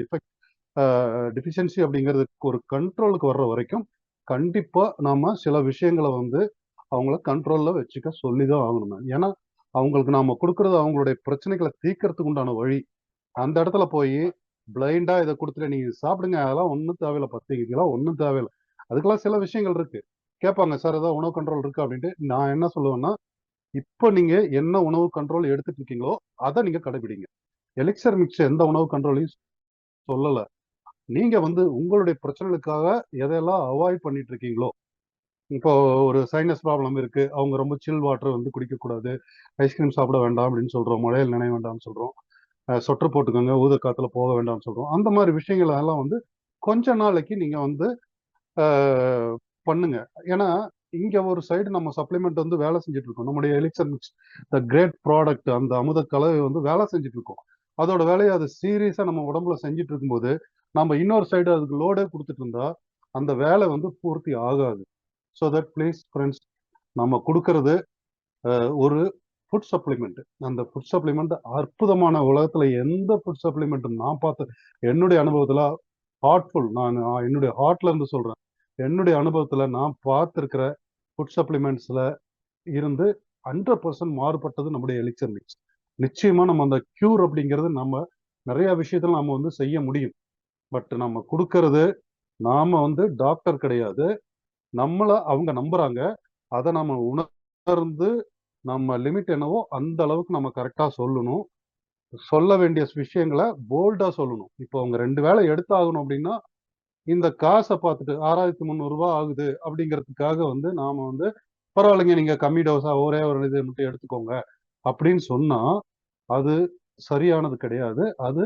டிஃபிஷியன்சி அப்படிங்கிறதுக்கு ஒரு கண்ட்ரோலுக்கு வர்ற வரைக்கும் கண்டிப்பா நாம சில விஷயங்களை வந்து அவங்கள கண்ட்ரோல்ல வச்சுக்க சொல்லிதான் ஆகணும். ஏன்னா அவங்களுக்கு நாம கொடுக்கறது அவங்களுடைய பிரச்சனைகளை தீர்க்கறதுக்கு உண்டான வழி. அந்த இடத்துல போய் பிளைண்டா இதை கொடுத்துட்டு நீங்க சாப்பிடுங்க அதெல்லாம் ஒன்றும் தேவையில்லை, 10 கிலோ ஒன்றும் தேவையில்லை. அதுக்கெல்லாம் சில விஷயங்கள் இருக்கு. கேட்பாங்க, சார் ஏதாவது உணவு கண்ட்ரோல் இருக்கு அப்படின்ட்டு. நான் என்ன சொல்லுவேன்னா, இப்போ நீங்க என்ன உணவு கண்ட்ரோல் எடுத்துட்டு இருக்கீங்களோ அதை நீங்க கடைபிடிங்க. எலிக்சர் மிக்ஸ் எந்த உணவு கண்ட்ரோலையும் சொல்லல. நீங்க வந்து உங்களுடைய பிரச்சனைகளுக்காக எதையெல்லாம் அவாய்ட் பண்ணிட்டு இருக்கீங்களோ, இப்போ ஒரு சைனஸ் ப்ராப்ளம் இருக்கு, அவங்க ரொம்ப சில் வாட்டர் வந்து குடிக்கக்கூடாது, ஐஸ்கிரீம் சாப்பிட வேண்டாம் அப்படின்னு சொல்றோம், மழையில் நினைய வேண்டாம்னு சொல்றோம், சொட்டர் போட்டுக்கோங்க, ஊத காத்துல போக வேண்டாம்னு சொல்றோம். அந்த மாதிரி விஷயங்கள் எல்லாம் வந்து கொஞ்ச நாளைக்கு நீங்க வந்து பண்ணுங்க. ஏன்னா இங்க ஒரு சைடு நம்ம சப்ளிமெண்ட் வந்து வேலை செஞ்சுட்டு இருக்கோம். நம்முடைய elixir mix the great product, அந்த அமுத கலவை வந்து வேலை செஞ்சுட்டு இருக்கோம். அதோட வேலையை அது சீரியஸா நம்ம உடம்புல செஞ்சுட்டு இருக்கும்போது நம்ம இன்னொரு சைடு அதுக்கு லோடே கொடுத்துட்டு இருந்தா அந்த வேலை வந்து பூர்த்தி ஆகாது. ஸோ தட் ப்ளீஸ் ஃப்ரெண்ட்ஸ், நம்ம கொடுக்கறது ஒரு ஃபுட் சப்ளிமெண்ட். அந்த ஃபுட் சப்ளிமெண்ட் அற்புதமான, உலகத்துல எந்த ஃபுட் சப்ளிமெண்ட் நான் பார்த்த என்னுடைய அனுபவத்துல ஹார்ட்ஃபுல், நான் என்னுடைய ஹார்ட்ல இருந்து சொல்றேன், என்னுடைய அனுபவத்துல நான் பார்த்திருக்கிற ஃபுட் சப்ளிமெண்ட்ஸ்ல இருந்து 100% மாறுபட்டது நம்முடைய எலிக்சர் மிக்ஸ். நிச்சயமா நம்ம அந்த கியூர் அப்படிங்கிறது நம்ம நிறைய விஷயத்துல நம்ம வந்து செய்ய முடியும். பட் நம்ம கொடுக்கறது, நாம வந்து டாக்டர் கிடையாது, நம்மள அவங்க நம்புறாங்க. அதை நம்ம உணர்ந்து நம்ம லிமிட் என்னவோ அந்த அளவுக்கு நம்ம கரெக்டா சொல்லணும். சொல்ல வேண்டிய விஷயங்களை போல்டா சொல்லணும். இப்போ அவங்க 2 வேளை எடுத்தாகணும் அப்படின்னா இந்த காசை பார்த்துட்டு 6,300 ரூபாய் ஆகுது அப்படிங்கிறதுக்காக வந்து நாம வந்து பரவாயில்லைங்க நீங்க கம்மி டோஸா ஒரே ஒரு இது மட்டும் எடுத்துக்கோங்க அப்படின்னு சொன்னா அது சரியானது கிடையாது. அது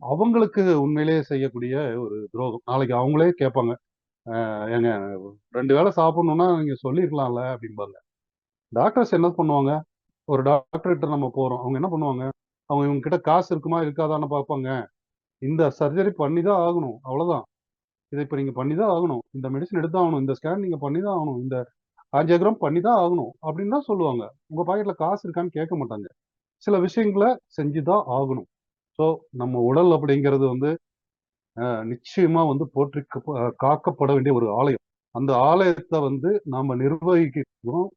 அவங்களுக்கு உண்மையிலேயே செய்யக்கூடிய ஒரு துரோகம். நாளைக்கு அவங்களே கேட்பாங்க, ஏங்க 2 வேளை சாப்பிடணும்னா நீங்க சொல்லிருக்கலாம்ல அப்படிம்பாங்க. டாக்டர்ஸ் என்ன பண்ணுவாங்க, ஒரு டாக்டர் கிட்ட நம்ம போறோம், அவங்க என்ன பண்ணுவாங்க, அவங்க இவங்க கிட்ட காசு இருக்குமா இருக்காதான்னு பார்ப்பாங்க. இந்த சர்ஜரி பண்ணி தான் ஆகணும், அவ்வளவுதான், இதை இப்ப நீங்க பண்ணி தான் ஆகணும், இந்த மெடிசன் எடுத்து ஆகணும், இந்த ஸ்கேன் நீங்க பண்ணி தான் ஆகணும், இந்த ஆஞ்சியோகிராம் பண்ணி தான் ஆகணும் அப்படின்னு தான் சொல்லுவாங்க. உங்க பாக்கெட்ல காசு இருக்கான்னு கேட்க மாட்டாங்க. சில விஷயங்களை செஞ்சுதான் ஆகணும். ஸோ நம்ம உடல் அப்படிங்கிறது வந்து நிச்சயமா வந்து காக்கப்பட வேண்டிய ஒரு ஆலயம். அந்த ஆலயத்தை வந்து நாம நிர்வகிக்கணும்.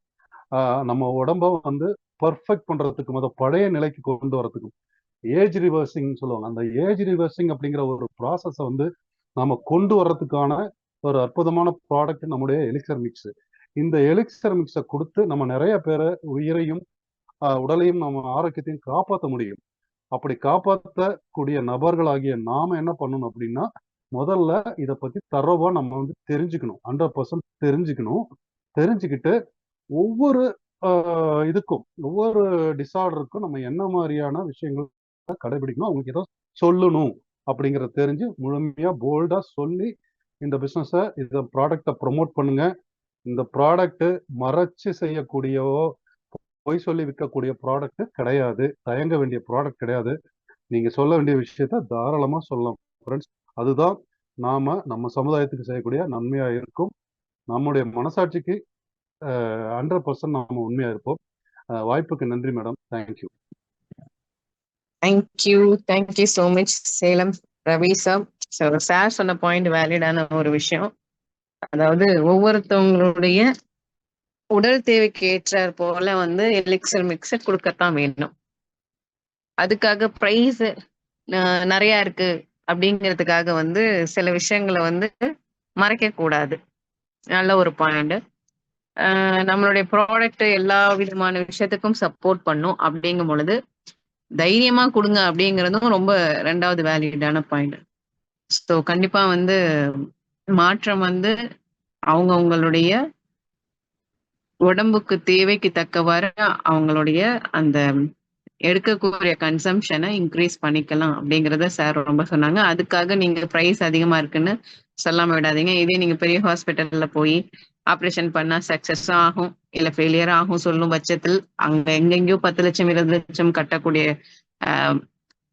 நம்ம உடம்ப வந்து பர்ஃபெக்ட் பண்றதுக்கும், பழைய நிலைக்கு கொண்டு வரதுக்கும் ஏஜ் ரிவர்சிங் சொல்லுவாங்க. அந்த ஏஜ் ரிவர்சிங் அப்படிங்கிற ஒரு ப்ராசஸை வந்து நாம கொண்டு வர்றதுக்கான ஒரு அற்புதமான ப்ராடக்ட் நம்முடைய எலிக்சர் மிக்ஸ். இந்த எலிக்சர் மிக்ஸை கொடுத்து நம்ம நிறைய பேரை உயிரையும் உடலையும் நம்ம ஆரோக்கியத்தையும் காப்பாற்ற முடியும். அப்படி காப்பாற்றக்கூடிய நபர்களாகிய நாம என்ன பண்ணணும் அப்படின்னா, முதல்ல இதை பத்தி தரவா நம்ம வந்து தெரிஞ்சுக்கணும். 100% தெரிஞ்சுக்கணும். தெரிஞ்சுக்கிட்டு ஒவ்வொரு இதுக்கும், ஒவ்வொரு டிசார்டருக்கும் நம்ம என்ன மாதிரியான விஷயங்கள் கடைபிடிக்கணும், அவங்களுக்கு ஏதோ சொல்லணும் அப்படிங்கிறத தெரிஞ்சு முழுமையா போல்டா சொல்லி இந்த பிசினஸை, இந்த ப்ராடக்டை ப்ரொமோட் பண்ணுங்க. இந்த ப்ராடக்ட் மறைச்சு செய்யக்கூடியவோ பொய் சொல்லி விற்கக்கூடிய ப்ராடக்ட் கிடையாது. தயங்க வேண்டிய ப்ராடக்ட் கிடையாது. நீங்க சொல்ல வேண்டிய விஷயத்த தாராளமா சொல்லலாம் ஃப்ரெண்ட்ஸ். அதுதான் நம்ம சமுதாயத்துக்கு செய்யக்கூடிய நன்மையா இருக்கும். நம்முடைய மனசாட்சிக்கு 100% நாம உண்மையா இருப்போம். வாய்ப்புக்கு நன்றி madam. Thank you. Thank you so much Salem Ravi sir. Sir சொன்ன பாயிண்ட் வேலிடான ஒரு விஷயம். அதாவது ஒவ்வொருத்தவங்களுடைய உடல் தேவைக்கு ஏற்றார் போல வந்து எலிக்சர் மிக்ஸை கொடுக்கத்தான் வேணும். அதுக்காக ப்ரைஸ் நிறைய இருக்கு அப்படிங்கிறதுக்காக வந்து சில விஷயங்களை வந்து மறைக்க கூடாது. நல்ல ஒரு பாயிண்ட். நம்மளுடைய ப்ராடக்ட் எல்லா விதமான விஷயத்துக்கும் சப்போர்ட் பண்ணும். அப்படிங்கும் பொழுது தைரியமா கொடுங்க அப்படிங்கிறதும் ரொம்ப 2வது வேலிடான பாயிண்ட். ஸோ கண்டிப்பா வந்து மாற்றம் வந்து அவங்களுடைய உடம்புக்கு தேவைக்கு தக்கவாறு அவங்களுடைய அந்த எடுக்கக்கூடிய கன்சம்ஷனை இன்க்ரீஸ் பண்ணிக்கலாம் அப்படிங்கிறத சார் ரொம்ப சொன்னாங்க. அதுக்காக நீங்க ப்ரைஸ் அதிகமா இருக்குன்னு சொல்லாம விடாதீங்க. இதே நீங்க பெரிய ஹாஸ்பிட்டல்ல போய் ஆப்ரேஷன் பண்ணா சக்சஸ் ஆகும் இல்ல ஃபெயிலியர் ஆகும் சொல்லும் பட்சத்தில் அங்க எங்கெங்கயோ 10 லட்சம் 20 லட்சம் கட்டக்கூடிய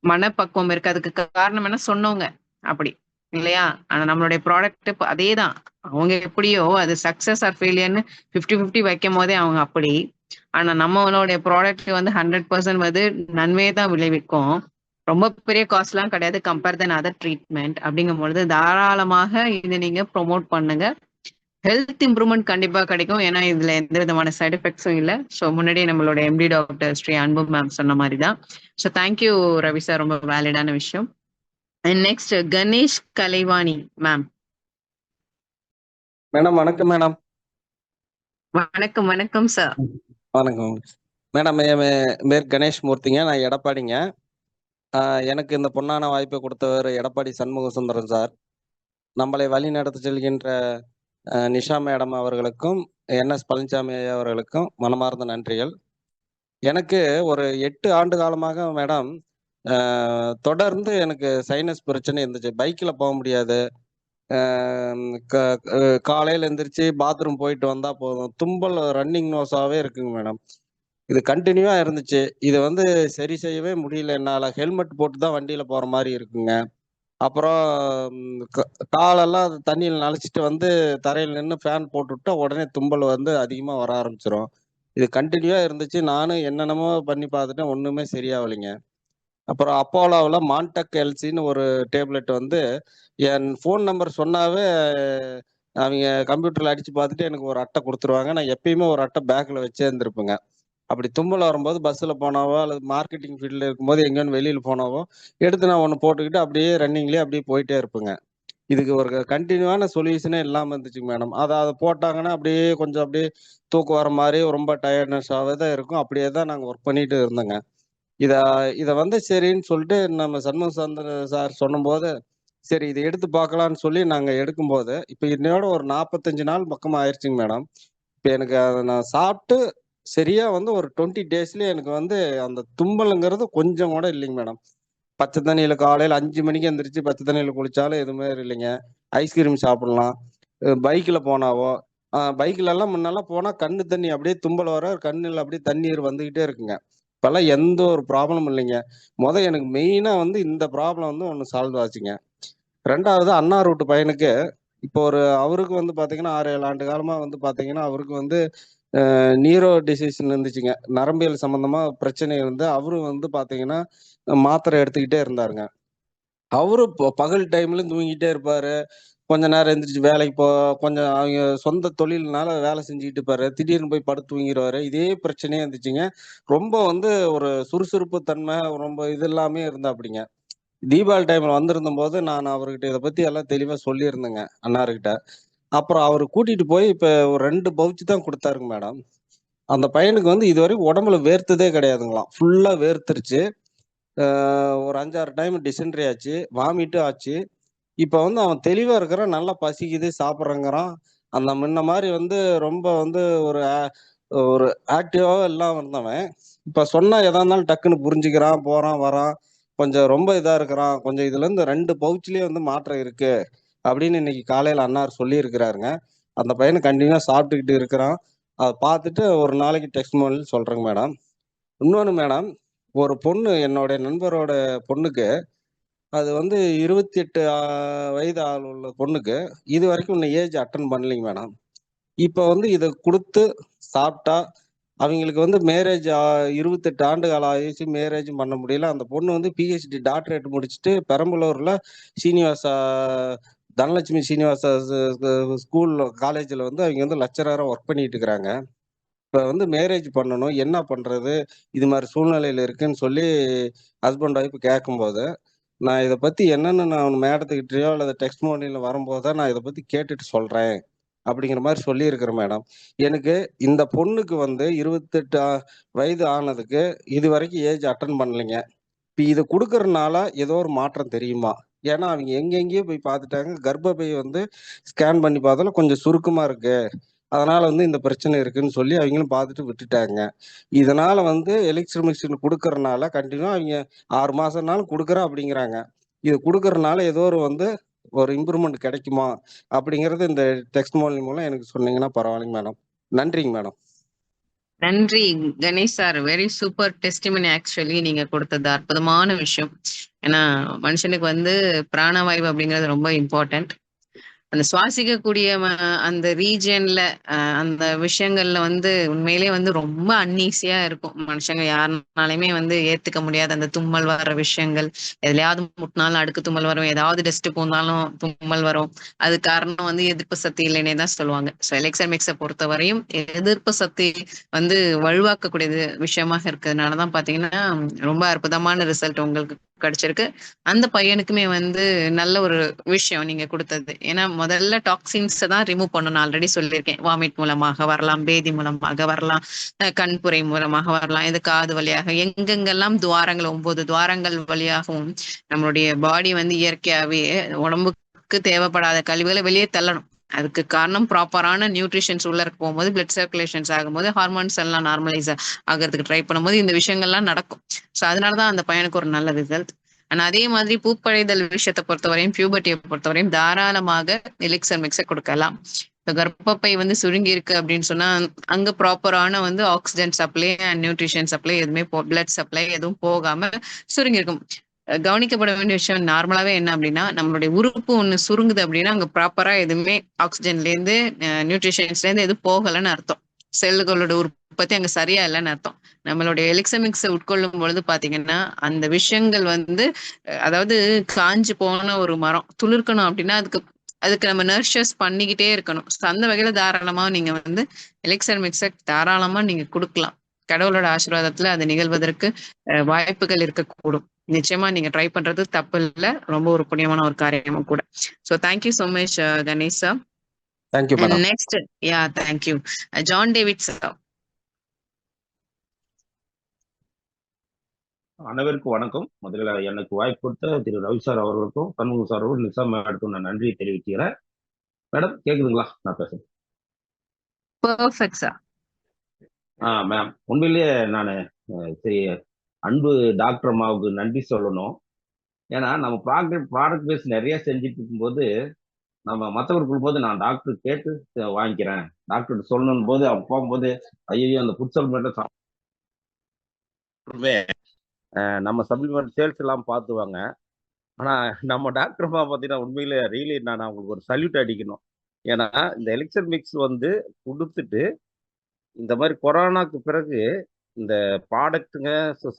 மனப்பக்குவம் இருக்கு. அதுக்கு காரணம் என்ன சொன்னவங்க அப்படி இல்லையா? ஆனா நம்மளுடைய ப்ராடக்ட் அதே தான். அவங்க எப்படியோ அது சக்சஸ் ஆர் ஃபெயிலியர்னு 50-50 வைக்கும் போதே அவங்க அப்படி. ஆனா நம்மளுடைய ப்ராடக்ட் வந்து 100% வந்து நன்மையை தான் விளைவிக்கும். ரொம்ப பெரிய காஸ்ட் எல்லாம் கிடையாது கம்பேர் தென் அதர் ட்ரீட்மெண்ட். அப்படிங்கும் பொழுது தாராளமாக இதை நீங்க ப்ரொமோட் பண்ணுங்க. ஹெல்த் இம்ப்ரூவ்மெண்ட் கண்டிப்பா கிடைக்கும். ஏன்னா இதுல எந்த விதமான சைடு எஃபெக்ட்ஸும் இல்லை. ஸோ முன்னாடியே நம்மளோட எம்டி டாக்டர் ஸ்ரீ அன்பு மேம் சொன்ன மாதிரி தான். ஸோ தேங்க்யூ ரவி சார், ரொம்ப வேலிடான விஷயம். And next Ganesh Kalaivani ma'am. Madam வணக்கம் மேடம். வணக்கம் சார். வணக்கம் மேடம். பேர் கணேஷ் மூர்த்திங்க. நான் எடப்பாடிங்க. எனக்கு இந்த பொன்னான வாய்ப்பை கொடுத்தவர் எடப்பாடி சண்முக சுந்தரம் சார். நம்மளை வழி நடத்தி செல்கின்ற நிஷா மேடம் அவர்களுக்கும் NS பழனிசாமி அவர்களுக்கும் மனமார்ந்த நன்றிகள். எனக்கு ஒரு 8 ஆண்டு காலமாக மேடம் தொடர்ந்து எனக்கு சைனஸ் பிரச்சனை இருந்துச்சு. பைக்கில் போக முடியாது. காலையில் எந்திரிச்சு பாத்ரூம் போயிட்டு வந்தா போதும், தும்பல் ரன்னிங் நோஸாவே இருக்குங்க மேடம். இது கண்டினியூவா இருந்துச்சு. இதை வந்து சரி செய்யவே முடியல என்னால. ஹெல்மெட் போட்டு தான் வண்டியில போற மாதிரி இருக்குங்க. அப்புறம் காலெல்லாம் தண்ணியில் நனைச்சிட்டு வந்து தரையில் நின்று ஃபேன் போட்டுவிட்டா உடனே தும்பல் வந்து அதிகமாக வர ஆரம்பிச்சிடும். இது கண்டினியூவா இருந்துச்சு. நானும் என்னென்னமோ பண்ணி பார்த்துட்டேன், ஒன்றுமே சரியாகலைங்க. அப்புறம் அப்போலோவில் மான்டெக் எல்சின்னு ஒரு டேப்லெட் வந்து என் ஃபோன் நம்பர் சொன்னாவே அவங்க கம்ப்யூட்டரில் அடித்து பார்த்துட்டு எனக்கு ஒரு அட்டை கொடுத்துருவாங்க. நான் எப்பயுமே ஒரு அட்டை பேக்கில் வச்சே இருந்திருப்பேங்க. அப்படி தும்பல் வரும்போது பஸ்ஸில் போனாவோ அல்லது மார்க்கெட்டிங் ஃபீல்டில் இருக்கும்போது எங்கேன்னு வெளியில் போனாவோ எடுத்து நான் ஒன்று போட்டுக்கிட்டு அப்படியே ரன்னிங்லேயே அப்படியே போயிட்டே இருப்பேங்க. இதுக்கு ஒரு கண்டினியூவான சொல்யூஷனே இல்லாமல் இருந்துச்சுங்க மேடம். அதை போட்டாங்கன்னா அப்படியே கொஞ்சம் அப்படியே தூக்கம் வர மாதிரி ரொம்ப டயர்ட்னஸாகவே தான் இருக்கும். அப்படியே தான் நாங்கள் ஒர்க் பண்ணிட்டு இருந்தோங்க. இதை வந்து சரின்னு சொல்லிட்டு நம்ம சண்முக சுந்தரம் சார் சொன்னும்போது சரி இதை எடுத்து பார்க்கலான்னு சொல்லி நாங்கள் எடுக்கும்போது இப்போ இன்னையோட ஒரு 45 நாள் பக்கமாக ஆயிடுச்சுங்க மேடம். இப்போ எனக்கு அதை நான் சாப்பிட்டு சரியா வந்து ஒரு 20 டேஸ்லேயே எனக்கு வந்து அந்த தும்பலுங்கிறது கொஞ்சம் கூட இல்லைங்க மேடம். பச்சை தண்ணியில் காலையில் 5 மணிக்கு எந்திரிச்சு பச்சை தண்ணியில் குளிச்சாலும் எதுவுமே இல்லைங்க. ஐஸ்கிரீம் சாப்பிடலாம். பைக்கில் போனாவோ பைக்கிலெல்லாம் முன்னெல்லாம் போனால் கண்ணு தண்ணி அப்படியே தும்பல் வர கண்ணில் அப்படியே தண்ணீர் வந்துக்கிட்டே இருக்குங்க. இப்போல்லாம் எந்த ஒரு ப்ராப்ளமும் இல்லைங்க. எனக்கு மெயினாக வந்து இந்த ப்ராப்ளம் வந்து ஒன்று சால்வ் ஆச்சுங்க. 2வது அண்ணா ரூட்டு பையனுக்கு இப்போ அவருக்கு வந்து பார்த்தீங்கன்னா 6-7 ஆண்டு காலமாக வந்து பார்த்தீங்கன்னா அவருக்கு வந்து நியூரோ டிசீஸ்ன்னு இருந்துச்சுங்க, நரம்பியல் சம்பந்தமா பிரச்சனை இருந்து அவரும் வந்து பாத்தீங்கன்னா மாத்திரை எடுத்துக்கிட்டே இருந்தாருங்க. அவரு பகல் டைம்ல தூங்கிட்டே இருப்பாரு. கொஞ்ச நேரம் எந்திரிச்சு வேலைக்கு கொஞ்சம் அவங்க சொந்த தொழில்னால வேலை செஞ்சுக்கிட்டு இருப்பாரு. திடீர்னு போய் படுத்து தூங்கிருவாரு. இதே பிரச்சனையே இருந்துச்சுங்க. ரொம்ப வந்து ஒரு சுறுசுறுப்பு தன்மை, ரொம்ப இது எல்லாமே இருந்தாப்படிங்க. தீபாவளி டைம்ல வந்திருந்தபோது நான் அவர்கிட்ட இத பத்தி எல்லாம் தெளிவா சொல்லியிருந்தேங்க, அண்ணாருகிட்ட. அப்புறம் அவரு கூட்டிட்டு போய் இப்ப ஒரு 2 பவுச் தான் குடுத்தாருங்க மேடம். அந்த பையனுக்கு வந்து இதுவரைக்கும் உடம்புல வேர்த்ததே கிடையாதுங்களாம். ஃபுல்லா வேர்த்துருச்சு. ஒரு 5, 6 டைம் டிசென்ட்ரி ஆச்சு. வாமிட்டும் ஆச்சு. இப்ப வந்து அவன் தெளிவா இருக்கிறான். நல்லா பசிக்குது, சாப்பிடுறேங்கிறான். அந்த முன்ன மாரி வந்து ரொம்ப வந்து ஒரு ஆக்டிவாவே இல்லாம இருந்தவன், இப்ப சொன்னா எதா இருந்தாலும் டக்குன்னு புரிஞ்சுக்கிறான், போறான், வரான். கொஞ்சம் ரொம்ப இதா இருக்கிறான். கொஞ்சம் இதுலருந்து 2 பவுச்லயே வந்து மாற்றம் இருக்கு. அப்படின்னு இன்னைக்கு காலையில அண்ணார் சொல்லியிருக்கிறாருங்க. அந்த பையன் கன்டினியூவா சாப்பிட்டுக்கிட்டு இருக்கிறான். அத பார்த்துட்டு ஒரு நாளைக்கு டெஸ்டிமோனியல் சொல்றேங்க மேடம். இன்னொன்னு மேடம், ஒரு பொண்ணு என்னுடைய நண்பரோட பொண்ணுக்கு, அது வந்து 28 வயது உள்ள பொண்ணுக்கு, இதுவரைக்கும் இன்னும் ஏஜ் அட்டெண்ட் பண்ணலைங்க மேடம். இப்ப வந்து இத குடுத்து சாப்பிட்டா, அவிங்களுக்கு வந்து மேரேஜ் 28 ஆண்டு காலம் ஆயிருச்சு. மேரேஜும் பண்ண முடியல. அந்த பொண்ணு வந்து பிஹெச்டி டாக்டரேட் முடிச்சுட்டு பெரம்பலூர்ல சீனிவாசா தனலட்சுமி சீனிவாசா ஸ்கூல்ல காலேஜ்ல வந்து அவிங்க வந்து லெக்சரரா ஒர்க் பண்ணிட்டு இருக்கிறாங்க. இப்ப வந்து மேரேஜ் பண்ணணும். என்ன பண்றது? இது மாரி சூழ்நிலையில இருக்குன்னு சொல்லி ஹஸ்பண்ட், ஒய்ஃப் கேட்கும்போது, நான் இத பத்தி என்னன்னு நான் மேடத்துக்கிட்டயோ அல்லது டெஸ்டிமோனியல்ல வரும்போது தான் நான் இத பத்தி கேட்டுட்டு சொல்றேன். அப்படிங்கிற மாரி சொல்லியிருக்கிறேன் மேடம். எனக்கு இந்த பொண்ணுக்கு வந்து 28 வயது ஆனதுக்கு இதுவரைக்கும் ஏஜ் அட்டெண்ட் பண்ணலைங்க. இப்ப இத குடுக்கறனால ஏதோ ஒரு மாற்றம் தெரியுமா? ஏன்னா அவிங்க எங்கெங்கேயோ போய் பார்த்துட்டாங்க. கர்ப்பப்பை வந்து ஸ்கேன் பண்ணி பார்த்தாலும் கொஞ்சம் சுருக்கமா இருக்கு. அதனால வந்து இந்த பிரச்சனை இருக்குன்னு சொல்லி அவிங்களும் பார்த்துட்டு விட்டுட்டாங்க. இதனால வந்து எலக்ட்ரிக் மிஷின் குடுக்கறனால கன்டினியூவா அவிங்க 6 மாசம்னாலும் குடுக்குறேன் அப்படிங்கிறாங்க. இது குடுக்கறனால ஏதோ ஒரு இம்ப்ரூவ்மெண்ட் கிடைக்குமா? அப்படிங்கிறது இந்த டெஸ்டிமோனியல் மூலம் எனக்கு சொன்னீங்கன்னா பரவாயில்லைங்க மேடம். நன்றிங்க மேடம். நன்றி Ganesh sir. Very super testimony actually நீங்க கொடுத்தது அற்புதமான விஷயம். ஏன்னா மனுஷனுக்கு வந்து பிராணவாயு அப்படிங்கிறது ரொம்ப இம்பார்ட்டன்ட். அந்த சுவாசிக்கக்கூடிய அந்த ரீஜியன்ல அந்த விஷயங்கள்ல வந்து உண்மையிலேயே வந்து ரொம்ப அன்னீசியா இருக்கும். மனுஷங்க யாருனாலுமே வந்து ஏத்துக்க முடியாத அந்த தும்மல் வர்ற விஷயங்கள், எதுலயாவது முட்டினாலும் அடுக்கு தும்மல் வரும், ஏதாவது டஸ்ட் போனாலும் தும்மல் வரும். அது காரணம் வந்து எதிர்ப்பு சக்தி இல்லைன்னே தான் சொல்லுவாங்க. ஸோ எலெக்சர் மிக்ஸை பொறுத்தவரையும் எதிர்ப்பு சக்தி வந்து வலுவாக்கக்கூடியது விஷயமாக இருக்கிறதுனால தான் பாத்தீங்கன்னா ரொம்ப அற்புதமான ரிசல்ட் உங்களுக்கு கிடைச்சிருக்கு. அந்த பையனுக்குமே வந்து நல்ல ஒரு விஷயம் நீங்க கொடுத்தது. ஏன்னா முதல்ல டாக்ஸின்ஸை தான் ரிமூவ் பண்ணணும். ஆல்ரெடி சொல்லியிருக்கேன். வாமிட் மூலமாக வரலாம், பேதி மூலமாக வரலாம், கண்புரை மூலமாக வரலாம், இது காது வழியாக, எங்கெங்கெல்லாம் துவாரங்கள் 9 துவாரங்கள் வழியாகவும் நம்மளுடைய பாடி வந்து இயற்கையாவே உடம்புக்கு தேவைப்படாத கழிவுகளை வெளியே தள்ளணும். அதுக்கு காரணம் ப்ராப்பரான நியூட்ரிஷன்ஸ் உள்ள இருக்க போகும்போது பிளட் சர்க்குலேஷன்ஸ் ஆகும்போது ஹார்மோன்ஸ் எல்லாம் நார்மலைஸ் ஆகிறதுக்கு ட்ரை பண்ணும்போது இந்த விஷயங்கள்லாம் நடக்கும். ஸோ அதனாலதான் அந்த பையனுக்கு ஒரு நல்ல ரிசல்ட். ஆனா அதே மாதிரி பூப்படைதல் விஷயத்தை பொறுத்தவரையும் பியூபர்ட்டியை பொறுத்தவரையும் தாராளமாக எலிக்சர் மிக்ஸை கொடுக்கலாம். இப்போ கர்ப்பப்பை வந்து சுருங்கி இருக்கு அப்படின்னு சொன்னா அங்க ப்ராப்பரான வந்து oxygen supply and nutrition supply எதுவுமே பிளட் சப்ளை எதுவும் போகாம சுருங்கி இருக்கும். கவனிக்கப்பட வேண்டிய விஷயம் நார்மலாவே என்ன அப்படின்னா நம்மளுடைய உறுப்பு ஒண்ணு சுருங்குது அப்படின்னா அங்க ப்ராப்பரா எதுவுமே ஆக்சிஜன்ல இருந்து நியூட்ரிஷன்ஸ்ல இருந்து எதுவும் போகலன்னு அர்த்தம். செல்களோட உற்பத்தி அங்க சரியா இல்லைன்னு அர்த்தம். நம்மளுடைய எலிக்சமிக்ஸை உட்கொள்ளும் பொழுது பாத்தீங்கன்னா அந்த விஷயங்கள் வந்து அதாவது காஞ்சு போன ஒரு மரம் துளிர்க்கணும் அப்படின்னா அதுக்கு நம்ம நர்ஷஸ் பண்ணிக்கிட்டே இருக்கணும். அந்த வகையில தாராளமா நீங்க வந்து எலிக்சர் மிக்ஸை தாராளமா நீங்க கொடுக்கலாம். கடவுளோட ஆசீர்வாதத்துல அது நிகழ்வதற்கு வாய்ப்புகள் இருக்கக்கூடும். நிச்சயமா நீங்க ட்ரை பண்றது தப்பு இல்லை. ரொம்ப ஒரு புண்ணியமான ஒரு காரியமும் கூட. So thank you so much Ganesh sir. Thank you madam. Next thank you John David sir. அனைவருக்கும் வணக்கம். முதல்ல எனக்கு வாய்ப்பு கொடுத்த திரு ரவி சார் அவர்களுக்கும் சண்முகம் சார் அவர்களும் நிசா மேடத்துக்கும் நான் நன்றியை தெரிவிக்கிறேன். மேடம் கேக்குதுங்களா நான் பேசுறேன்? Perfect sir. மேம் உண்மையிலேயே நான் சரி அன்பு டாக்டர் அம்மாவுக்கு நன்றி சொல்லணும். ஏன்னா நம்ம ப்ராடக்ட் பேஸ் நிறைய செஞ்சுட்டு இருக்கும்போது நம்ம மற்றவர் கொடுக்கும்போது நான் டாக்டர் கேட்டு வாங்கிக்கிறேன், டாக்டர் சொல்லணும் போது அவங்க போகும்போது ஐயோ அந்த ஃபுட் சப்ளிமெண்ட் நம்ம சப்ளிமெண்ட் சேல்ஸ் எல்லாம் பார்த்துவாங்க. ஆனா நம்ம டாக்டர் அம்மா பார்த்தீங்கன்னா உண்மையிலே ரியலி நான் அவங்களுக்கு ஒரு சல்யூட் அடிக்கணும். ஏன்னா இந்த எலிக்சர் மிக்ஸ் வந்து கொடுத்துட்டு இந்த மாதிரி கொரோனாக்கு பிறகு இந்த ப்ராடக்ட்டுங்க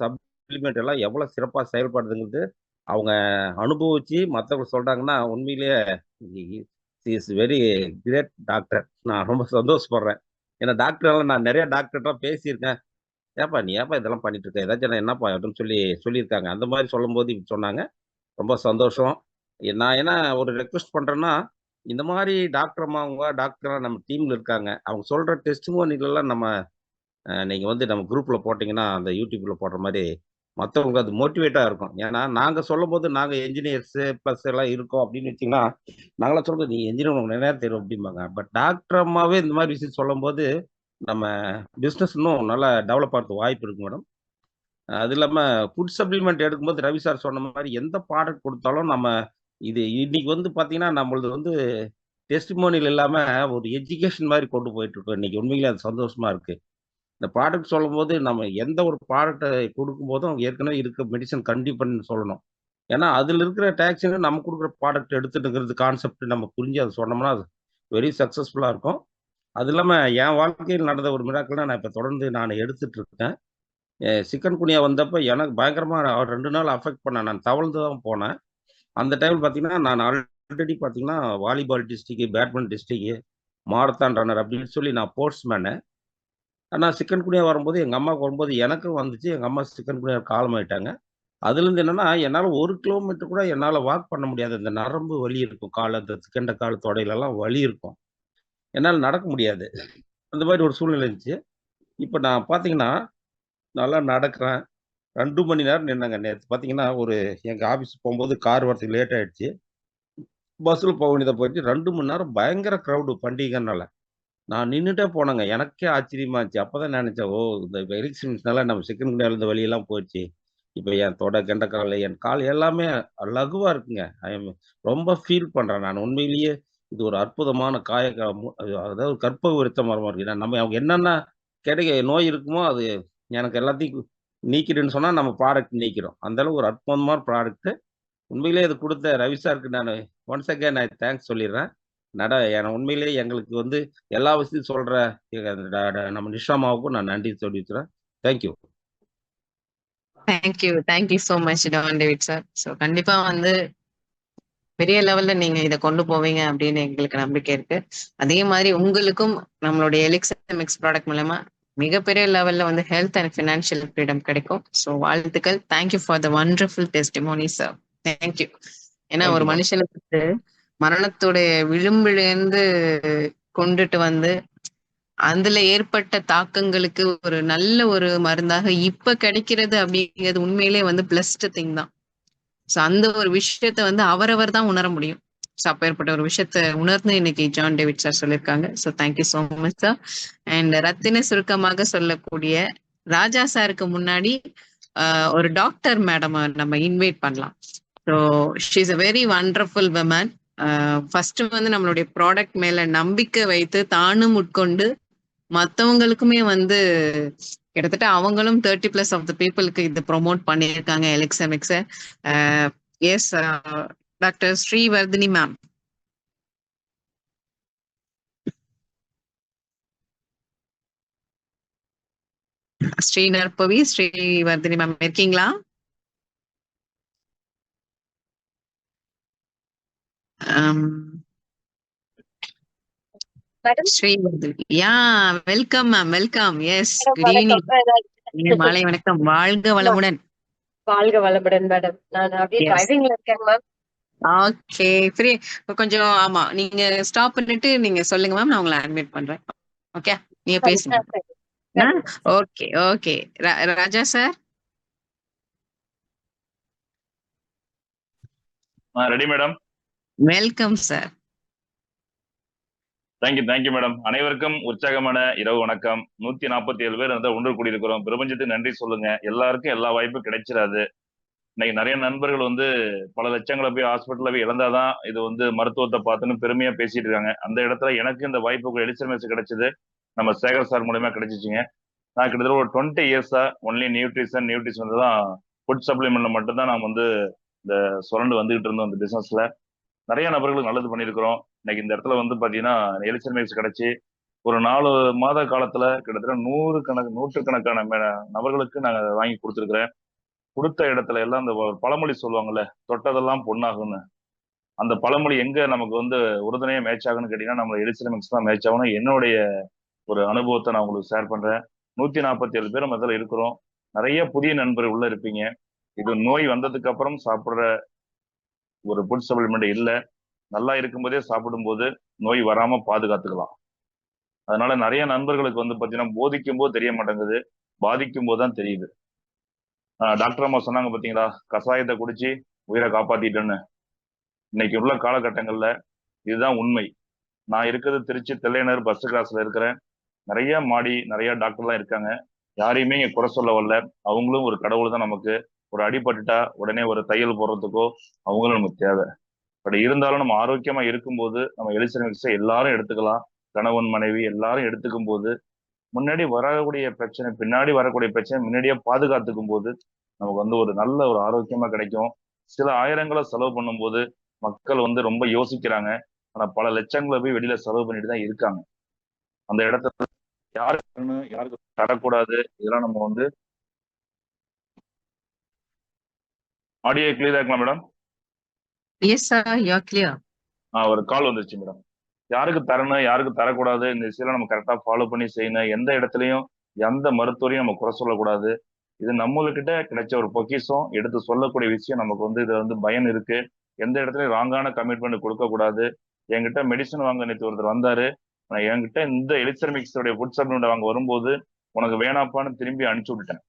சப்ளிமெண்ட் எல்லாம் எவ்வளவு சிறப்பா செயல்படுதுங்கிறது அவங்க அனுபவிச்சு மற்றவங்க சொல்றாங்கன்னா உண்மையிலேயே இஸ் வெரி கிரேட் டாக்டர். நான் ரொம்ப சந்தோஷப்படுறேன். ஏன்னா டாக்டர் நான் நிறைய டாக்டர்கிட்ட பேசியிருக்கேன். ஏப்பா நீ ஏப்பா இதெல்லாம் பண்ணிட்டு இருக்க ஏதாச்சும் நான் என்னப்பா அப்படின்னு சொல்லியிருக்காங்க. அந்த மாதிரி சொல்லும்போது இப்படி சொன்னாங்க. ரொம்ப சந்தோஷம். நான் என்ன ஒரு ரெக்வெஸ்ட் பண்றேன்னா, இந்த மாதிரி டாக்டர் அம்மாவங்க டாக்டரா நம்ம டீம்ல இருக்காங்க. அவங்க சொல்ற டெஸ்டிமோனிலாம் நம்ம நீங்க வந்து நம்ம குரூப்ல போட்டீங்கன்னா, அந்த யூடியூப்ல போடுற மாதிரி மத்தவங்களுக்கு அது மோட்டிவேட்டா இருக்கும். ஏன்னா நாங்க சொல்லும்போது நாங்க என்ஜினியர்ஸ் பிளஸ் எல்லாம் இருக்கோம் அப்படின்னு வச்சீங்கன்னா, நாங்களாம் சொல்றது நீ என்ஜினியர் உனக்கு நிறைய தெரியும் அப்படிம்பாங்க. பட் டாக்டர் அம்மாவே இந்த மாதிரி விஷயம் சொல்லும்போது, நம்ம பிசினஸ் இன்னும் நல்லா டெவலப் ஆகிறதுக்கு வாய்ப்பு இருக்கு மேடம். அது இல்லாம ஃபுட் சப்ளிமெண்ட் எடுக்கும்போது ரவி சார் சொன்ன மாதிரி எந்த ப்ராடக்ட் கொடுத்தாலும் நம்ம இது இன்னைக்கு வந்து பாத்தீங்கன்னா நம்மளது வந்து டெஸ்டிமோனியல் இல்லாம ஒரு எஜுகேஷன் மாதிரி கொண்டு போயிட்டு இருக்கோம். இன்னைக்கு உண்மையிலே அது சந்தோஷமா இருக்கு. இந்த ப்ராடக்ட் சொல்லும்போது நம்ம எந்த ஒரு ப்ராடக்ட்டை கொடுக்கும்போதும் ஏற்கனவே இருக்க மெடிசன் கண்டிப்பா சொல்லணும். ஏன்னா அதுல இருக்கிற டாக்ஸினை நம்ம கொடுக்குற ப்ராடக்ட் எடுத்துட்டுங்கிறது கான்செப்ட் நம்ம புரிஞ்சு அதை சொன்னோம்னா அது வெரி சக்சஸ்ஃபுல்லா இருக்கும். அது இல்லாம என் வாழ்க்கையில் நடந்த ஒரு மிராக்கள்னா நான் இப்ப தொடர்ந்து நான் எடுத்துட்டு இருக்கேன். சிக்கன் குனியா வந்தப்ப எனக்கு பயங்கரமா 2 நாள் அஃபெக்ட் பண்ணேன். நான் தவழ்ந்து தான் போனேன். அந்த டைம் பார்த்தீங்கன்னா, நான் ஆல்ரெடி பார்த்தீங்கன்னா, volleyball district, badminton district, marathon runner அப்படின்னு சொல்லி நான் ஸ்போர்ட்ஸ்மேனு. ஆனா சிக்கன் குனியா வரும்போது எங்க அம்மாவுக்கு வரும்போது எனக்கும் வந்துச்சு. எங்க அம்மா சிக்கன் குனியாவுக்கு காலமாயிட்டாங்க. அதுலேருந்து என்னன்னா, என்னால 1 கிலோமீட்டர் கூட என்னால வாக் பண்ண முடியாது. இந்த நரம்பு வலி இருக்கும். அந்த கெண்ட கால் தொடையிலலாம் வலி இருக்கும். என்னால நடக்க முடியாது. அந்த மாரி ஒரு சூழ்நிலை இருந்துச்சு. இப்ப நான் பார்த்தீங்கன்னா, நல்லா நடக்கிறேன். 2 மணி நேரம் நின்னேங்க. நேத்து பார்த்தீங்கன்னா, எங்க ஆஃபீஸ் போம்போது கார் வரதுக்கு லேட் ஆயிடுச்சு. பஸ்ல போக வேண்டியதா போயிடுச்சு. 2 மணி நேரம் பயங்கர கிரவுடு பண்டிகைனால. நான் நின்னுட்டே போனேங்க. எனக்கே ஆச்சரியமா இருந்துச்சு. அப்பதான் நெனச்சேன், ஓ! இந்த எரிக்ஷன்ஸ்னால நம்ம சிக்கன் குனியால இருந்த வலியெல்லாம் போயிடுச்சு. இப்ப என் தொடை, கெண்டைக்காலு, என் கால் எல்லாமே லகுவா இருக்குங்க. ரொம்ப ஃபீல் பண்றேன் நான். உண்மையிலேயே இது ஒரு அற்புதமான அதாவது கற்பக விருத்த மரமா இருக்கு. நம்ம அவங்க என்னென்ன நோய் இருக்குமோ, அது எனக்கு எல்லாத்தையும் நீக்கிடுன்னு சொன்னா, நம்ம ப்ராடக்ட் நீக்கிறோம். அந்த அளவு ஒரு அற்புதமான ப்ராடக்ட். உண்மையிலேயே இது குடுத்த ரவி சாருக்கு நானு ஒன்ஸ் அகைன் நான் தேங்க்ஸ் சொல்லிர்றேன். ஏன்னா உண்மையிலேயே எங்களுக்கு வந்து எல்லா விஷயத்தையும் சொல்ற நம்ம நிஷாமாவுக்கும் நான் நன்றி தெரிவிக்கிறேன். Thank you. Thank you so much Don David sir. So கண்டிப்பா வந்து பெரிய லெவல்ல நீங்க இதை கொண்டு போவீங்க அப்படின்னு எங்களுக்கு நம்பிக்கை இருக்கு. அதே மாதிரி உங்களுக்கும் நம்மளுடைய எலிக்சர் மிக்ஸ் ப்ராடக்ட் மூலமா மிகப்பெரிய லெவல்ல வந்து ஹெல்த் அண்ட் ஃபினான்ஷியல் ஃப்ரீடம் கிடைக்கும். ஸோ வாழ்த்துக்கள். Thank you for the wonderful testimony sir. Thank you. ஏன்னா Thank ஒரு you, ma'am. மனுஷனுக்கு மரணத்துடைய விளிம்பிலிருந்து கொண்டுட்டு வந்து அதுல ஏற்பட்ட தாக்கங்களுக்கு ஒரு நல்ல ஒரு மருந்தாக இப்ப கிடைக்கிறது அப்படிங்கிறது உண்மையிலே வந்து பிளஸ்ட் திங் தான். சோ அந்த ஒரு விஷயத்த வந்து அவரவர் தான் உணர முடியும். ஸோ அப்பேற்பட்ட ஒரு விஷயத்த உணர்ந்து இன்னைக்கு ஜான் டேவிட் சார் சொல்லியிருக்காங்க. So thank you so much sir. And ரத்தின சுருக்கமாக சொல்லக்கூடிய ராஜா சாருக்கு முன்னாடி ஒரு டாக்டர் மேடம் நம்ம இன்வைட் பண்ணலாம். So she is a very wonderful women. First வந்து நம்மளுடைய ப்ராடக்ட் மேல நம்பிக்கை வைத்து தானும் உட்கொண்டு மத்தவங்களுக்குமே வந்து கிட்டத்தட்ட அவங்களும் 30+ ஆஃப் த பீப்புளுக்கு இது ப்ரொமோட் பண்ணியிருக்காங்க எலிக்ஸமிக்ஸ. Yes doctor Srivardhini ma'am. Srivardhini ma'am இருக்கீங்களா? Srivardhini, ya welcome ma'am, welcome. Yes, good evening. மாலை வணக்கம். வாழ்க வளமுடன். வாழ்க வளமுடன் மேடம். நான் அப்படியே டிரைவிங்ல இருக்கேன் மேம். ஓகே, ஃப்ரீ கொஞ்சம். ஆமா, நீங்க ஸ்டாப் பண்ணிட்டு நீங்க சொல்லுங்க மேம், நான் உங்களை அட்மிட் பண்றேன். ஓகே, நீங்க பேசுங்க. Okay okay. Raja sir. Ready madam. Welcome sir. Thank you madam. அனைவருக்கும் உற்சாகமான இரவு வணக்கம். 147 பேர் வந்து ஒன்று கூடியிருக்கிறோம். பிரபஞ்சத்துக்கு நன்றி சொல்லுங்க. எல்லாருக்கும் எல்லா வாய்ப்பும் கிடைச்சிடாது. இன்னைக்கு நிறைய நண்பர்கள் வந்து பல லட்சங்களை போய் ஹாஸ்பிட்டல்ல போய் இழந்தாதான் இது வந்து மருத்துவத்தை பார்த்துன்னு பெருமையா பேசிட்டு இருக்காங்க. அந்த இடத்துல எனக்கு இந்த வாய்ப்புக்கு எலிசமெஸ் கிடைச்சது நம்ம சேகர் சார் மூலமா கிடைச்சிச்சுங்க. நான் கிட்டத்தட்ட ஒரு 20 இயர்ஸா ஒன்லி நியூட்ரிஷன் தான் ஃபுட் சப்ளிமெண்ட்ல மட்டும்தான் நான் வந்து இந்த சுரண்டு வந்துகிட்டு இருந்தோம். இந்த பிசினஸ்ல நிறைய நபர்களுக்கு நல்லது பண்ணியிருக்கிறோம். இன்னைக்கு இந்த இடத்துல வந்து பாத்தீங்கன்னா எலிசமெஸ் கிடைச்சி ஒரு 4 மாத காலத்துல கிட்டத்தட்ட நூற்றுக்கணக்கான நபர்களுக்கு நாங்க வாங்கி கொடுத்துருக்கிறேன். கொடுத்த இடத்துல எல்லாம் அந்த பழமொழி சொல்லுவாங்கல்ல, தொட்டதெல்லாம் பொண்ணாகும்னு. அந்த பழமொழி எங்க நமக்கு வந்து உறுதுணையா மேட்ச் ஆகுன்னு கேட்டீங்கன்னா, நம்ம எலிசிரமிக்ஸ் தான் மேட்ச் ஆகணும். என்னுடைய ஒரு அனுபவத்தை நான் உங்களுக்கு ஷேர் பண்றேன். 147 பேர் நம்ம இதில் இருக்கிறோம். நிறைய புதிய நண்பர்கள் உள்ள இருப்பீங்க. இது நோய் வந்ததுக்கு அப்புறம் சாப்பிடுற ஒரு ஃபுட் சப்ளிமெண்ட் இல்ல. நல்லா இருக்கும்போதே சாப்பிடும்போது நோய் வராம பாதுகாத்துக்கலாம். அதனால நிறைய நண்பர்களுக்கு வந்து பாத்தீங்கன்னா போதிக்கும் போது தெரிய மாட்டேங்குது, பாதிக்கும் போது தான் தெரியுது. டாக்டர் அம்மா சொன்னாங்க பாத்தீங்களா, கஷாயத்தை குடிச்சு உயிரை காப்பாத்திட்டேன்னு. இன்னைக்கு உள்ள காலகட்டங்கள்ல இதுதான் உண்மை. நான் இருக்கிறது திருச்சி தில்லைநகர் பஸ் கிராஸ்ல இருக்கிறேன். நிறைய மாடி நிறைய டாக்டர்லாம் இருக்காங்க. யாரையுமே இங்க குறை சொல்ல வரல. அவங்களும் ஒரு கடவுள் தான். நமக்கு ஒரு அடிபட்டுட்டா உடனே ஒரு தையல் போடுறதுக்கோ அவங்களும் நமக்கு தேவை. பட் இருந்தாலும் நம்ம ஆரோக்கியமா இருக்கும்போது நம்ம எலிசிரமிக்ஸை எல்லாரும் எடுத்துக்கலாம். கணவன் மனைவி எல்லாரும் எடுத்துக்கும் போது முன்னாடி வரக்கூடிய பிரச்சனை பின்னாடி வரக்கூடிய பிரச்சனை முன்னாடியே பாதுகாத்துக்கும் போது நமக்கு வந்து ஒரு நல்ல ஒரு ஆரோக்கியமா கிடைக்கும். சில ஆயிரங்களை செலவு பண்ணும்போது மக்கள் வந்து ரொம்ப யோசிக்கிறாங்க. ஆனா பல லட்சங்களை போய் வெளியில செலவு பண்ணிட்டு தான் இருக்காங்க. அந்த இடத்துல யாருக்கு யாருக்கு தரக்கூடாது, இதெல்லாம் நம்ம வந்து ஆடியோ கிளியரா இருக்கலாம் madam? Yes sir, you are clear. ஒரு கால் வந்துருச்சு மேடம். யாருக்கு தரணும் யாருக்கு தரக்கூடாது இந்த விஷயம் நம்ம கரெக்டா ஃபாலோ பண்ணி செய்யணும். எந்த இடத்துலையும் எந்த மருத்துவரையும் நம்ம குறை சொல்லக்கூடாது. இது நம்மளுக்கிட்ட கிடைச்ச ஒரு பொக்கிஷம். எடுத்து சொல்லக்கூடிய விஷயம் நமக்கு வந்து இதுல வந்து பயன் இருக்கு. எந்த இடத்துலயும் ராங்கான கமிட்மெண்ட் கொடுக்க கூடாது. என்கிட்ட மெடிசன் வாங்க நேற்று ஒருத்தர் வந்தாரு. நான் என்கிட்ட இந்த எலிசிரமிக்ஸோடைய ஃபுட் சப்ளிமெண்ட் வாங்க வரும்போது உனக்கு வேணாப்பான்னு திரும்பி அனுப்பிச்சு விட்டுட்டேன்.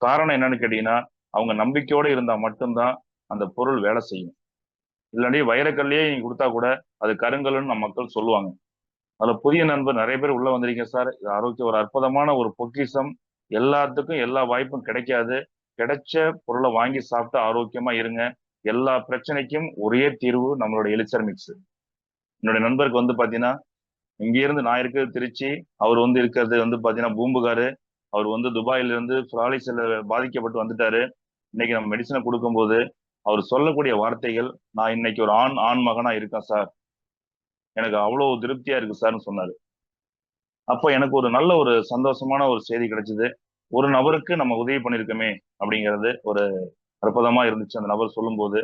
காரணம் என்னன்னு கேட்டீங்கன்னா, அவங்க நம்பிக்கையோட இருந்தா மட்டும்தான் அந்த பொருள் வேலை செய்யும். இல்லாட்டி வைரக்கல்லையே நீங்க கொடுத்தா கூட அது கருங்கல்னு நம்ம மக்கள் சொல்லுவாங்க. அதுல புதிய நண்பர் நிறைய பேர் உள்ள வந்திருக்கீங்க சார். இது ஆரோக்கிய ஒரு அற்புதமான ஒரு பொக்கிஷம். எல்லாத்துக்கும் எல்லா வாய்ப்பும் கிடைக்காது. கிடைச்ச பொருளை வாங்கி சாப்பிட்டு ஆரோக்கியமா இருங்க. எல்லா பிரச்சனைக்கும் ஒரே தீர்வு நம்மளுடைய எலிசிரமிக்ஸ். என்னுடைய நண்பருக்கு வந்து பாத்தீங்கன்னா, இங்க இருந்து நான் இருக்கிறது திருச்சி, அவர் வந்து இருக்கிறது வந்து பாத்தீங்கன்னா பூம்புகாரு. அவர் வந்து துபாயில இருந்து பிராலிஸ்ல பாதிக்கப்பட்டு வந்துட்டாரு. இன்னைக்கு நம்ம மெடிசனை கொடுக்கும்போது அவர் சொல்லக்கூடிய வார்த்தைகள், நான் இன்னைக்கு ஒரு ஆண் மகனா இருக்கேன் சார், எனக்கு அவ்வளவு திருப்தியா இருக்கு சார்னு சொன்னாரு. அப்போ எனக்கு ஒரு நல்ல ஒரு சந்தோஷமான ஒரு செய்தி கிடைச்சது. ஒரு நபருக்கு நம்ம உதவி பண்ணிருக்கோமே அப்படிங்கிறது ஒரு அற்புதமா இருந்துச்சு அந்த நபர் சொல்லும்போது.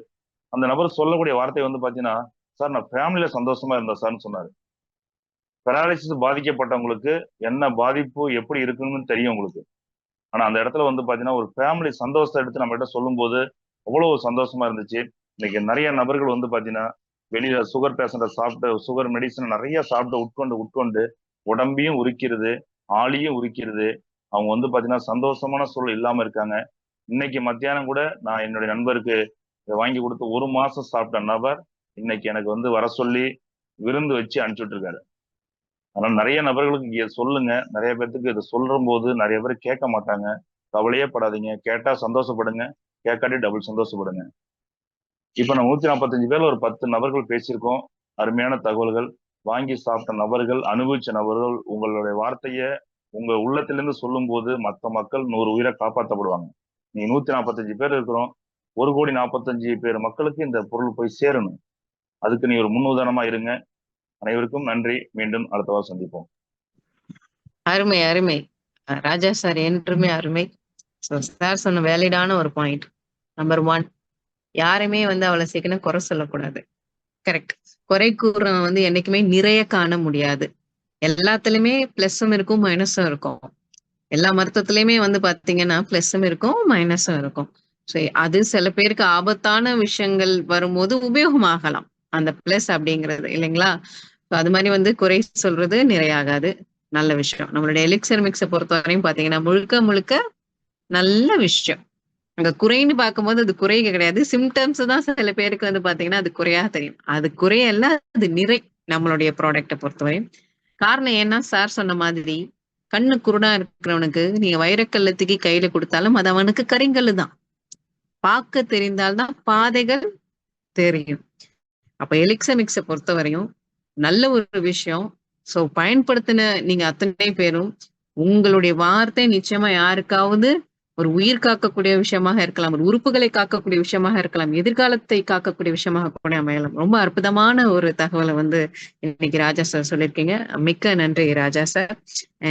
அந்த நபர் சொல்லக்கூடிய வார்த்தை வந்து பாத்தீங்கன்னா, சார் நான் ஃபேமிலியில சந்தோஷமா இருந்தேன் சார்னு சொன்னாரு. பெராலிசிஸ் பாதிக்கப்பட்டவங்களுக்கு என்ன பாதிப்பு எப்படி இருக்குன்னு தெரியும் உங்களுக்கு. ஆனா அந்த இடத்துல வந்து பாத்தீங்கன்னா ஒரு ஃபேமிலி சந்தோஷத்தை எடுத்து நம்ம கிட்ட சொல்லும்போது அவ்வளவு சந்தோஷமா இருந்துச்சு. இன்னைக்கு நிறைய நபர்கள் வந்து பாத்தீங்கன்னா வெளியில சுகர் பேஷண்ட்டை சாப்பிட்டு சுகர் மெடிசன் நிறைய சாப்பிட்டு உட்கொண்டு உடம்பையும் உரிக்கிறது, ஆளியும் உரிக்கிறது. அவங்க வந்து பாத்தீங்கன்னா சந்தோஷமான சூழல் இல்லாம இருக்காங்க. இன்னைக்கு மத்தியானம் கூட நான் என்னுடைய நண்பருக்கு வாங்கி கொடுத்து 1 மாசம் சாப்பிட்ட நபர் இன்னைக்கு எனக்கு வந்து வர சொல்லி விருந்து வச்சு அனுப்பிச்சுட்டு இருக்காரு. அதனால நிறைய நபர்களுக்கு இங்க சொல்லுங்க. நிறைய பேர்த்துக்கு இதை சொல்ற போது நிறைய பேர் கேட்க மாட்டாங்க. கவலையே படாதீங்க. கேட்டா சந்தோஷப்படுங்க, கேட்காட்டி டபுள் சந்தோஷப்படுங்க. இப்ப நம்ம 145 பேர்ல ஒரு 10 நபர்கள் பேசியிருக்கோம். அருமையான தகவல்கள். வாங்கி சாப்பிட்ட நபர்கள், அனுபவிச்ச நபர்கள், உங்களுடைய வார்த்தைய உங்க உள்ளத்திலிருந்து சொல்லும் போது மற்ற மக்கள் 100 உயிரை காப்பாற்றப்படுவாங்க. நீ 145 பேர் இருக்கிறோம். 1,45 பேர் மக்களுக்கு இந்த பொருள் போய் சேரணும். அதுக்கு நீ ஒரு முன்னுதாரணமா இருங்க. அனைவருக்கும் நன்றி. மீண்டும் அடுத்த வாரம் சந்திப்போம். அருமை அருமை. ராஜா சார் என்றுமே அருமை. சார் சொன்ன வேலிடான ஒரு பாயிண்ட். நம்பர் 1, யாருமே வந்து அவ்வளவு சீக்கிரம் குறை சொல்லக்கூடாது. கரெக்ட். குறை கூறுறவன் வந்து என்னைக்குமே நிறைய காண முடியாது. எல்லாத்துலயுமே பிளஸும் இருக்கும் மைனஸும் இருக்கும். எல்லா மருத்துவத்திலயுமே வந்து பாத்தீங்கன்னா பிளஸும் இருக்கும் மைனஸும் இருக்கும். ஸோ அது சில பேருக்கு ஆபத்தான விஷயங்கள் வரும்போது உபயோகமாகலாம் அந்த பிளஸ் அப்படிங்கிறது, இல்லைங்களா? அது மாதிரி வந்து குறை சொல்றது நிறையாகாது. நல்ல விஷயம். நம்மளுடைய எலிக்சர் மிக்ஸை பொறுத்தவரையும் பாத்தீங்கன்னா முழுக்க நல்ல விஷயம். அங்க குறைன்னு பார்க்கும்போது அது குறை கிடையாது. சிம்டம்ஸ் தான் சில பேருக்கு வந்து பாத்தீங்கன்னா அது குறையா தெரியும். அது குறையல்ல, அது நிறை நம்மளுடைய ப்ராடக்டை பொறுத்தவரையும். காரணம் ஏன்னா சார் சொன்ன மாதிரி கண்ணு குருடா இருக்கிறவனுக்கு நீங்க வைரக்கல்ல தூக்கி கையில கொடுத்தாலும் அது அவனுக்கு கரிங்கல்லு தான். பார்க்க தெரிந்தால்தான் பாதைகள் தெரியும். அப்ப எலிக்சர் மிக்ஸை பொறுத்தவரையும் நல்ல ஒரு விஷயம். சோ பயன்படுத்தின நீங்க அத்தனை பேரும் உங்களுடைய வார்த்தை நிச்சயமா யாருக்காவது ஒரு உயிர் காக்கக்கூடிய விஷயமாக இருக்கலாம், ஒரு உறுப்புகளை காக்கக்கூடிய விஷயமாக இருக்கலாம், எதிர்காலத்தை காக்கக்கூடிய விஷயமாக கூட அமையலாம். ரொம்ப அற்புதமான ஒரு தகவலை வந்து இன்னைக்கு ராஜா சார் சொல்லியிருக்கீங்க. மிக்க நன்றி Raja sir.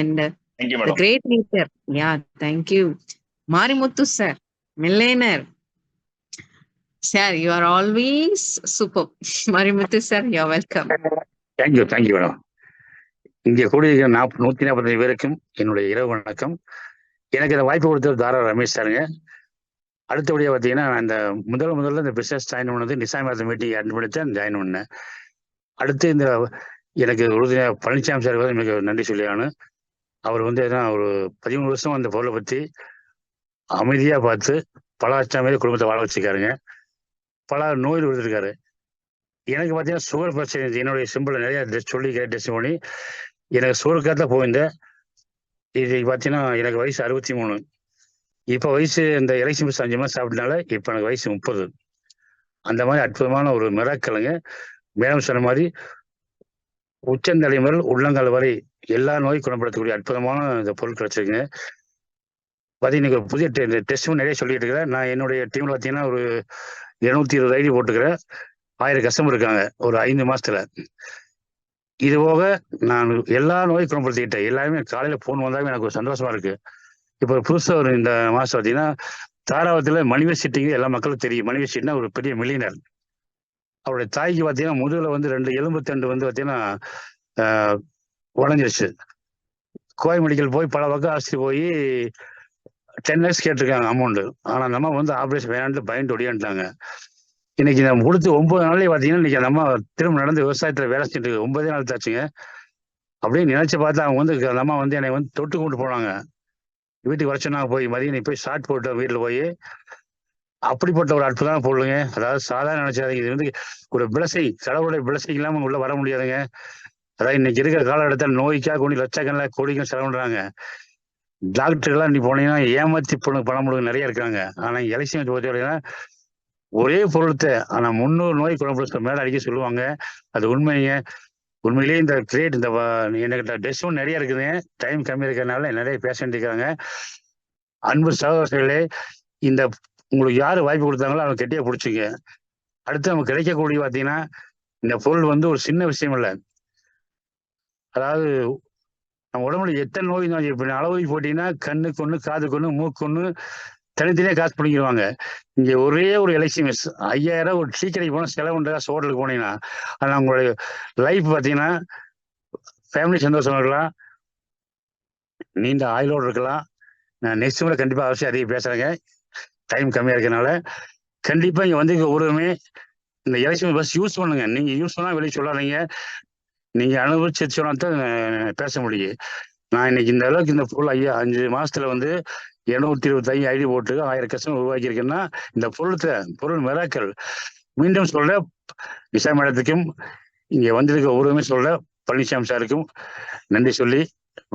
And thank you the madam. great leader. Yeah, thank you. Marimuthu sir, millionaire. Sir, you are always superb. Marimuthu sir, you're welcome. Thank you madam. இங்கே கூடிய 145 பேருக்கும் என்னுடைய இரவு வணக்கம். எனக்கு இந்த வாய்ப்பு கொடுத்தது தாரா ரமேஷ் சாருங்க. அடுத்தபடியாக பார்த்தீங்கன்னா, நான் இந்த முதல்ல இந்த பிஸ்னஸ் ஜாயின் பண்ணது நிசாமாத மீட்டிங் அட்டன் பண்ணி தான் ஜாயின் பண்ணேன். அடுத்து இந்த எனக்கு உறுதுணையாக பழனிசாமி சார் வந்து எனக்கு நன்றி சொல்லியானு. அவர் வந்து ஒரு 13 வருஷம் அந்த பொருளை பற்றி அமைதியாக பார்த்து பல லட்சம் பேர் குடும்பத்தை வாழ வச்சுருக்காருங்க. பல நோயில் கொடுத்துருக்காரு. எனக்கு பார்த்தீங்கன்னா சுகர் பிரச்சனை இருந்துச்சு. என்னுடைய சிம்பிள் நிறைய சொல்லிக்கிறேன் டெஸ்ட் பண்ணி எனக்கு சுகருக்காக தான் போயிருந்தேன். இது பார்த்தீங்கன்னா எனக்கு வயசு 63. இப்போ வயசு இந்த எலெக்ஷன் 5 மாதம் சாப்பிட்டனால இப்போ எனக்கு வயசு 30. அந்த மாதிரி அற்புதமான ஒரு மிராக்கலுங்க. மேடம் சொன்ன மாதிரி உச்சந்தலை முதல் உள்ளங்கால் வரை எல்லா நோயும் குணப்படுத்தக்கூடிய அற்புதமான இந்த பொருள் கிடைச்சிருக்குங்க. பார்த்தீங்கன்னா இன்னைக்கு ஒரு புதிய டெஸ்ட்டும் நிறைய சொல்லிட்டு இருக்கிறேன். நான் என்னுடைய டீமில் பார்த்தீங்கன்னா ஒரு 220 ஐடி போட்டுக்கிறேன். 1000 கஸ்டமர் இருக்காங்க ஒரு 5 மாசத்துல. இது போக நான் எல்லா நோயும் குணப்படுத்திக்கிட்டேன். எல்லாருமே காலையில் ஃபோன் வந்தாலும் எனக்கு ஒரு சந்தோஷமா இருக்கு. இப்போ புதுசாக ஒரு இந்த மாதம் பார்த்தீங்கன்னா தாராவத்தில் மணிவேஷ் சிட்டிங்க எல்லா மக்களுக்கும் தெரியும். மணிவேஷ் சிட்டினா ஒரு பெரிய மில்லியனர். அவருடைய தாய்க்கு பார்த்தீங்கன்னா முதுகில் வந்து 2 எலும்பு தண்டு வந்து பார்த்தீங்கன்னா உடஞ்சிருச்சு. கோவை மெடிக்கல் போய் பல பக்கம் ஆஸ்பத்திரி போய் 10 lakhs கேட்டிருக்காங்க அமௌண்ட். ஆனால் அந்த அம்மா வந்து ஆப்ரேஷன் வேணான்ட்டு பயந்து ஒடியான்ட்டாங்க. இன்னைக்கு நம்ம கொடுத்து 9 நாள்லேயே பார்த்தீங்கன்னா இன்னைக்கு அந்த அம்மா திரும்ப நடந்து விவசாயத்தில் வேலை செஞ்சுட்டு 9 நாள் தாச்சுங்க. அப்படியே நினைச்சு பார்த்தா அவங்க வந்து அந்த அம்மா வந்து என்னை வந்து தொட்டு கொண்டு போனாங்க. வீட்டுக்கு வர சொன்னாங்க. போய் மதியம் நீ போய் ஷார்ட் போட்ட வீட்டில் போய் அப்படிப்பட்ட ஒரு அற்புதமான பொருளுங்க. அதாவது சாதாரண நினைச்சாதீங்க. இது வந்து ஒரு பிளஸை கடவுளுடைய பிளஸை இல்லாமல் உள்ள வர முடியாதுங்க. அதாவது இன்னைக்கு இருக்கிற காலகட்டத்தில் நோய்க்காக கொண்டு லட்சக்கணக்கில் கோடிகள் செலவு பண்றாங்க. டாக்டர்கள்லாம் நீ போனீங்கன்னா ஏமாத்தி பணம் முழுக்க நிறைய இருக்காங்க. ஆனால் எலெக்ஷன் பொறுத்தவரைன்னா ஒரே பொருளத்தை ஆனால் 300 நோய் குணப்படுத்த மேலே அடிக்க சொல்லுவாங்க. அது உண்மைங்க. உண்மையிலேயே இந்த கிரேட் இந்த எனக்கு டெஸ்டும் நிறைய இருக்குதுங்க. டைம் கம்மி இருக்கிறதுனால நிறைய பேஷண்ட் இருக்காங்க. அன்பு சகோதரர்களே, இந்த உங்களுக்கு யாரு வாய்ப்பு கொடுத்தாங்களோ அவங்க கெட்டியா பிடிச்சிங்க. அடுத்து நமக்கு கிடைக்கக்கூடிய பார்த்தீங்கன்னா இந்த பொருள் வந்து ஒரு சின்ன விஷயம் இல்லை. அதாவது நம்ம உடம்புல எத்தனை நோய் இருந்தாலும் இப்போ அளவு போட்டீங்கன்னா கண்ணுக்கு ஒன்று, காதுக்கு ஒன்று, மூக்கு ஒன்று தனித்தனியாக காசு பிடிங்கிடுவாங்க. இங்கே ஒரே ஒரு எலெக்ஷன் மிஸ் 5000 ஒரு டீ கடைக்கு போனால் செலவுண்டா ஹோட்டலுக்கு போனீங்கன்னா ஆனால் உங்களுடைய லைஃப் பார்த்தீங்கன்னா ஃபேமிலி சந்தோஷமா இருக்கலாம், நீண்ட ஆயுளோடு இருக்கலாம். நான் நெக்ஸ்ட் முறை கண்டிப்பாக அவசியம் அதிகம் பேசுகிறேங்க. டைம் கம்மியாக இருக்கிறதுனால கண்டிப்பாக இங்கே வந்து ஒருமே இந்த எலெக்ஷன் பஸ் யூஸ் பண்ணுங்க. நீங்கள் யூஸ் பண்ணால் வெளியே சொல்லாதீங்க. நீங்கள் அனுபவிச்சு சொன்னா தான் பேச முடியும். நான் இன்னைக்கு இந்த அளவுக்கு இந்த பொருள் 5 மாசத்துல வந்து 225 ஐடி போட்டு 1000 கஸ்டமர் உருவாக்கியிருக்கேன்னா இந்த பொருள் மிராக்கல். மீண்டும் சொல்ற நிஷா மேடத்துக்கும் இங்கே வந்திருக்க ஒருவருமே சொல்ற பழனிசாமி சாருக்கும் நன்றி சொல்லி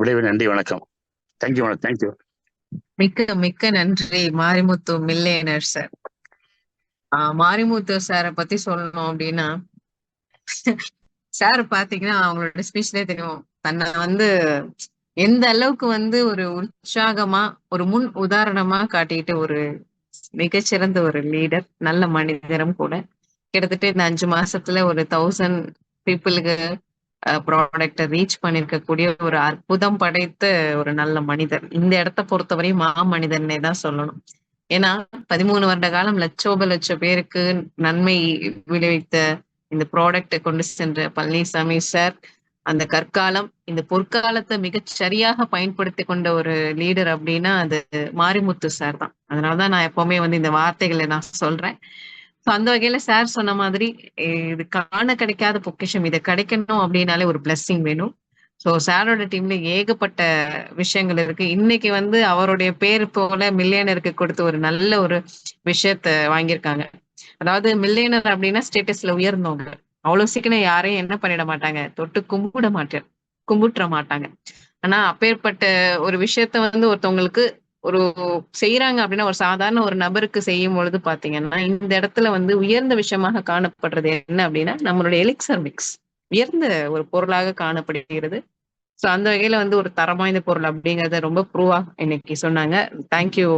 விடைவு. நன்றி, வணக்கம். Thank you madam. தேங்க்யூ. மிக்க நன்றி மாரிமுத்து மில்லியனர் சார். மாரிமுத்து சாரை பத்தி சொல்லணும் அப்படின்னா சார் பாத்தீங்கன்னா அவங்களோட ஸ்பீச்லயே தெரியும் தன்னை வந்து எந்த அளவுக்கு வந்து ஒரு உற்சாகமா ஒரு முன் உதாரணமா காட்டிட்டு ஒரு மிகச்சிறந்த ஒரு லீடர், நல்ல மனிதரும் கூட. கிட்டத்தட்ட இந்த 5 மாசத்துல ஒரு 1000 பீப்புளுக்கு ப்ராடக்டை ரீச் பண்ணிருக்கக்கூடிய ஒரு அற்புதம் படைத்த ஒரு நல்ல மனிதர். இந்த இடத்த பொறுத்தவரை மாமனிதன்னே தான் சொல்லணும். ஏன்னா 13 வருட காலம் லட்ச பேருக்கு நன்மை விளைவித்த இந்த ப்ராடக்டை கொண்டு சென்ற பழனிசாமி சார், அந்த கற்காலம் இந்த பொற்காலத்தை மிகச் சரியாக பயன்படுத்தி கொண்ட ஒரு லீடர் அப்படின்னா அது மாரிமுத்து சார் தான். அதனாலதான் நான் எப்பவுமே வந்து இந்த வார்த்தைகளை நான் சொல்றேன். ஸோ அந்த வகையில சார் சொன்ன மாதிரி இது காண கிடைக்காத பொக்கிஷம். இதை கிடைக்கணும் அப்படின்னாலே ஒரு பிளஸ்ஸிங் வேணும். ஸோ சாரோட டீம்ல ஏகப்பட்ட விஷயங்கள் இருக்கு. இன்னைக்கு வந்து அவருடைய பேர் போல மில்லியனருக்கு கொடுத்து ஒரு நல்ல ஒரு விஷயத்த வாங்கியிருக்காங்க. அதாவது மில்லியனர் அப்படின்னா ஸ்டேட்டஸ்ல உயர்ந்தவங்க. அவ்வளவு சீக்கிரம் யாரையும் என்ன பண்ணிட மாட்டாங்க, தொட்டு கும்பிட்டுற மாட்டாங்க. ஆனா அப்பேற்பட்ட ஒரு விஷயத்த வந்து ஒருத்தவங்களுக்கு ஒரு செய்யறாங்க அப்படின்னா ஒரு சாதாரண ஒரு நபருக்கு செய்யும் பொழுது பாத்தீங்கன்னா இந்த இடத்துல வந்து உயர்ந்த விஷயமாக காணப்படுறது என்ன அப்படின்னா நம்மளுடைய எலிக்சர் மிக்ஸ் உயர்ந்த ஒரு பொருளாக காணப்படுகிறது. ஸோ அந்த வகையில வந்து ஒரு தரம் வாய்ந்த பொருள் அப்படிங்கறத ரொம்ப ப்ரூவா இன்னைக்கு சொன்னாங்க. Thank you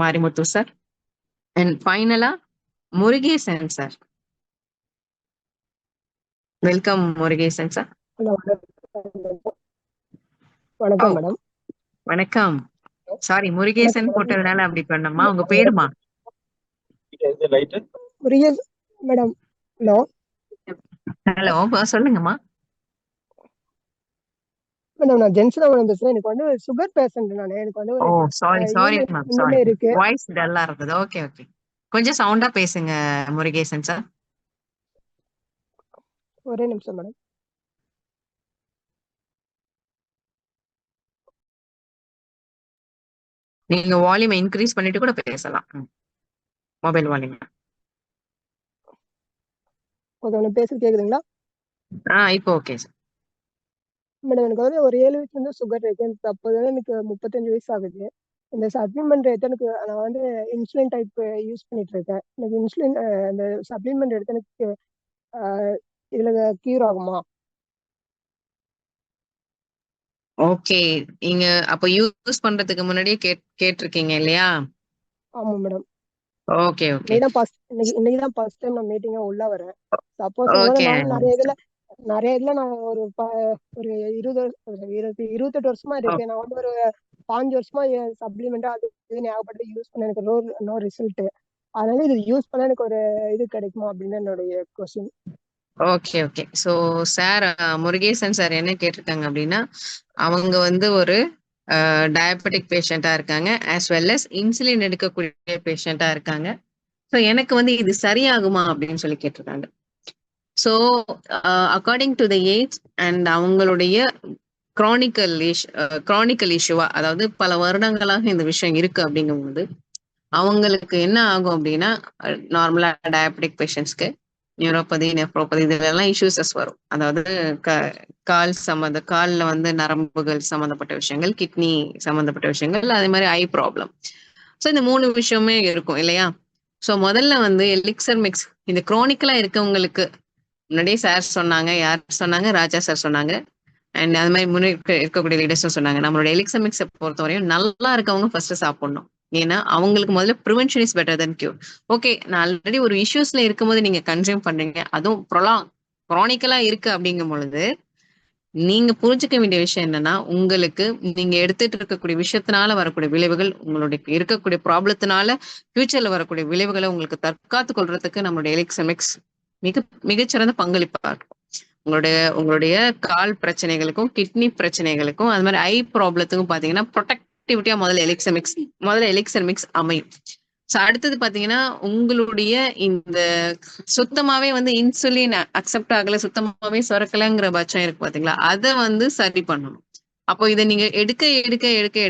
Marimuthu sir. அண்ட் ஃபைனலா Murugesan sir. Welcome Murugesan sir. வணக்கம் மேடம். வணக்கம். சாரி முருகேசன் போட்டதுனால அப்படி பண்ணமா. உங்க பேருமா? முருகேசன் மேடம். ஹலோ ஹலோ சொல்லுங்கம்மா. மேடம் நான் ஜென்சனா மேடம் பேசுறேன். எனக்கு வந்து சுகர் பேஷண்ட் நானு. எனக்கு வந்து ஓ ஒரு சாரி மேம் சாரி. இருக்கு. வாய்ஸ் டல்லா இருக்குது. Okay okay. கொஞ்சம் சவுண்டா பேசுங்க முருகேசன் சார். ஒரே நிமிஷம் மேடம். நீங்க வால்யூம் இன்க்ரீஸ் பண்ணிட்டு கூட பேசலாம். Mobile volume. கொஞ்சம் பேச கேக்குதுங்களா? இப்போ ஓகே சார். மேடம் எனக்கு வந்து ஒரு 7 வயசுல இருந்து சுகர் இருக்கு. எனக்கு அப்போது எனக்கு 35 வயசு ஆகுது. இந்த சப்ளிமெண்ட் எடுத்து எனக்கு நான் வந்து இன்சுலின் டைப் யூஸ் பண்ணிட்டு இருக்கேன். எனக்கு இன்சுலின் அந்த சப்ளிமெண்ட் எடுத்து எனக்கு இதுல கியூர் ஆகுமா? ஓகே. நீங்க அப்ப யூஸ் பண்றதுக்கு முன்னாடியே கேட்டிருக்கீங்க இல்லையா? ஆமா மேடம். ஓகே ஓகே இன்னைக்குதான் ஃபர்ஸ்ட் டைம் நான் மீட்டிங்கா உள்ள வரேன். Suppose okay. நான் நிறைய இதுல நான் ஒரு 28 வருஷமா இருக்கேன். நான் வந்து ஒரு 5 வருஷமா சப்ளிமெண்டா அது இது ஞாபகப்பட்டு யூஸ் பண்ண எனக்கு நோ ரிசல்ட். அதனால இது யூஸ் பண்ண எனக்கு ஒரு இது கிடைக்குமா அப்படின்னு என்னுடைய question. Okay okay. So sir Murugesan sir என்ன கேட்டிருக்காங்க அப்படின்னா, அவங்க வந்து ஒரு டயபெட்டிக் பேஷண்டா இருக்காங்க, ஆஸ் வெல் அஸ் இன்சுலின் எடுக்கக்கூடிய பேஷண்டா இருக்காங்க. ஸோ எனக்கு வந்து இது சரியாகுமா அப்படின்னு சொல்லி கேட்டிருக்காங்க. So according to the age and அவங்களுடைய கிரானிக்கல் இஷ்யூவா, அதாவது பல வருடங்களாக இந்த விஷயம் இருக்கு அப்படிங்கும்போது அவங்களுக்கு என்ன ஆகும் அப்படின்னா, நார்மலா டயபெட்டிக் பேஷண்ட்ஸ்க்கு நியூரோபதி, நெஃப்ரோபதி இதெல்லாம் இஷ்யூஸஸ் வரும். அதாவது கால்ல வந்து நரம்புகள் சம்பந்தப்பட்ட விஷயங்கள், கிட்னி சம்பந்தப்பட்ட விஷயங்கள், அதே மாதிரி ஐ ப்ராப்ளம். ஸோ இந்த 3 விஷயமே இருக்கும் இல்லையா? ஸோ முதல்ல வந்து எலிக்சர் மிக்ஸ் இந்த குரோனிக்கலா இருக்கவங்களுக்கு முன்னாடியே சார் சொன்னாங்க. யார் சொன்னாங்க? ராஜா சார் சொன்னாங்க. அண்ட் அது மாதிரி முன்னாடி இருக்கக்கூடிய லீடர்ஸும் சொன்னாங்க. நம்மளோட எலிக்சர் மிக்ஸை பொறுத்தவரையும் நல்லா இருக்கவங்க ஃபர்ஸ்ட் சாப்பிடணும். ஏன்னா அவங்களுக்கு முதல்ல prevention is better then cure. Okay, நான் ஆல்ரெடி ஒரு இஷ்யூஸ்ல இருக்கும்போது நீங்க கன்சியூம் பண்றீங்க, அதுவும் குரானிக்கலா இருக்கு அப்படிங்கும் பொழுது நீங்க புரிஞ்சுக்க வேண்டிய விஷயம் என்னன்னா, உங்களுக்கு நீங்க எடுத்துட்டு இருக்கக்கூடிய விஷயத்தினால வரக்கூடிய விளைவுகள், உங்களுடைய இருக்கக்கூடிய ப்ராப்ளத்தினால ஃபியூச்சர்ல வரக்கூடிய விளைவுகளை உங்களுக்கு தற்காத்து கொள்றதுக்கு நம்மளுடைய எலிக்சர் மிக்ஸ் மிகச்சிறந்த பங்களிப்பா இருக்கும். உங்களுடைய கால் பிரச்சனைகளுக்கும், கிட்னி பிரச்சனைகளுக்கும், அது மாதிரி ஐ ப்ராப்ளத்துக்கும் பாத்தீங்கன்னா ப்ரொடெக்டிவிட்டியா முதல்ல எலிக்சர் மிக்ஸ் அமையும். ஸோ அடுத்தது பாத்தீங்கன்னா, உங்களுடைய இந்த சுத்தமாவே வந்து இன்சுலின் அக்செப்ட் ஆகல, சுத்தமாவே சுரக்கலங்கிற பட்சம் இருக்கு பாத்தீங்களா, அதை வந்து சரி பண்ணணும். அப்போ இதை நீங்க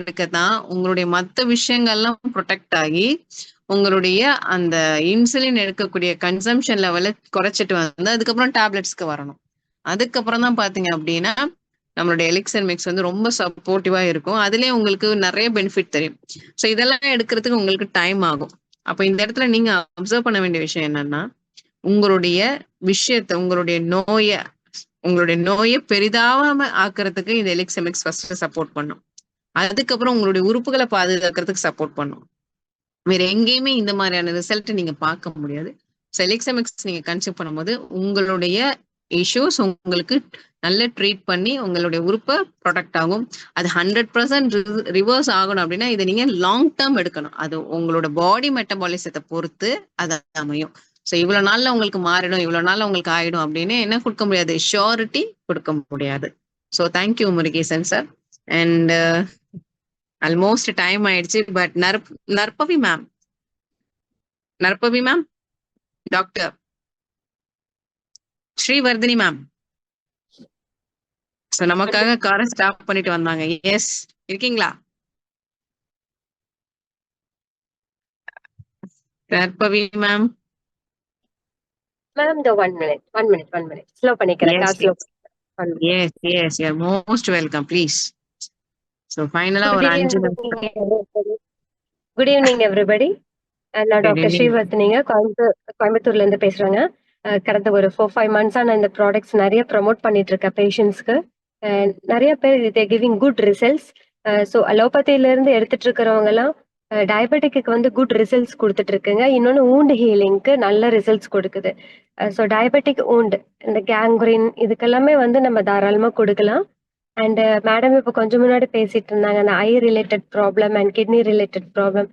எடுக்கத்தான் உங்களுடைய மற்ற விஷயங்கள்லாம் ப்ரொடெக்ட் ஆகி உங்களுடைய அந்த இன்சுலின் எடுக்கக்கூடிய கன்சம்ஷன் லெவலை குறைச்சிட்டு வந்து அதுக்கப்புறம் டேப்லெட்ஸ்க்கு வரணும். அதுக்கப்புறம் தான் பாத்தீங்க அப்படின்னா நம்மளுடைய எலிக்சர் மிக்ஸ் வந்து ரொம்ப சப்போர்ட்டிவா இருக்கும். அதுலயே உங்களுக்கு நிறைய பெனிஃபிட் தெரியும். ஸோ இதெல்லாம் எடுக்கிறதுக்கு உங்களுக்கு டைம் ஆகும். அப்போ இந்த இடத்துல நீங்க அப்சர்வ் பண்ண வேண்டிய விஷயம் என்னன்னா, உங்களுடைய விஷயத்த உங்களுடைய நோயை பெரிதாவாம ஆக்குறதுக்கு இந்த எலிக்சர் மிக்ஸ் ஃபர்ஸ்ட் சப்போர்ட் பண்ணும். அதுக்கப்புறம் உங்களுடைய உறுப்புகளை பாதுகாக்கிறதுக்கு சப்போர்ட் பண்ணும். வேற எங்கேயுமே இந்த மாதிரியான ரிசல்ட் நீங்க பார்க்க முடியாது. எலிக்சர் மிக்ஸ் நீங்க கன்சியூம் பண்ணும்போது உங்களுடைய இஷ்யூஸ் உங்களுக்கு நல்ல ட்ரீட் பண்ணி உங்களுடைய உறுப்பை ப்ரொடெக்ட் ஆகும். அது 100% ரிவர்ஸ் ஆகணும் அப்படின்னா இதை நீங்க லாங் டேர்ம் எடுக்கணும். அது உங்களோட பாடி மெட்டபாலிசத்தை பொறுத்து அது அமையும். ஸோ இவ்வளவு நாள்ல உங்களுக்கு மாறிடும், இவ்வளவு நாள்ல உங்களுக்கு ஆயிடும் அப்படின்னு என்ன கொடுக்க முடியாது, ஷூரிட்டி கொடுக்க முடியாது. So thank you Murugesan sir. And almost time ஆயிடுச்சு. But Narpavi ma'am, doctor Srivardhini ma'am, so நமக்காக காரை ஸ்டாப் பண்ணிட்டு வந்தாங்க. எஸ், இருக்கீங்களா? நற்பவி ma'am. Ma'am, the 1 minute. Slow பண்ணிக்கிறேன். Yes, you're most welcome, please. So finally ஒரு 5 நிமிஷம். Good evening everybody. நான் டாக்டர் ஸ்ரீவர்தினிங்க, கோயம்புத்தூர்ல இருந்து பேசுறேங்க. கடந்த ஒரு 4-5 மந்த்ஸா நான் இந்த ப்ராடக்ட்ஸ் நிறைய ப்ரமோட் பண்ணிட்டு இருக்கேன் பேஷண்ட்ஸ்க்கு. நிறைய பேர் இது கிவிங் குட் ரிசல்ட்ஸ். ஸோ அலோபதியில இருந்து எடுத்துட்டு இருக்கிறவங்க எல்லாம் டயபெட்டிக்கு வந்து குட் ரிசல்ட்ஸ் கொடுத்துட்டு இருக்குங்க. இன்னொன்று ஊண்டு ஹீலிங்க்கு நல்ல ரிசல்ட்ஸ் கொடுக்குது. ஸோ டயபெட்டிக் ஊண்டு இந்த கேங்க்ரின் இதுக்கெல்லாமே வந்து நம்ம தாராளமாக கொடுக்கலாம். அண்ட் மேடம் இப்போ கொஞ்சம் முன்னாடி பேசிட்டு இருந்தாங்க அந்த eye related problem and kidney related problem.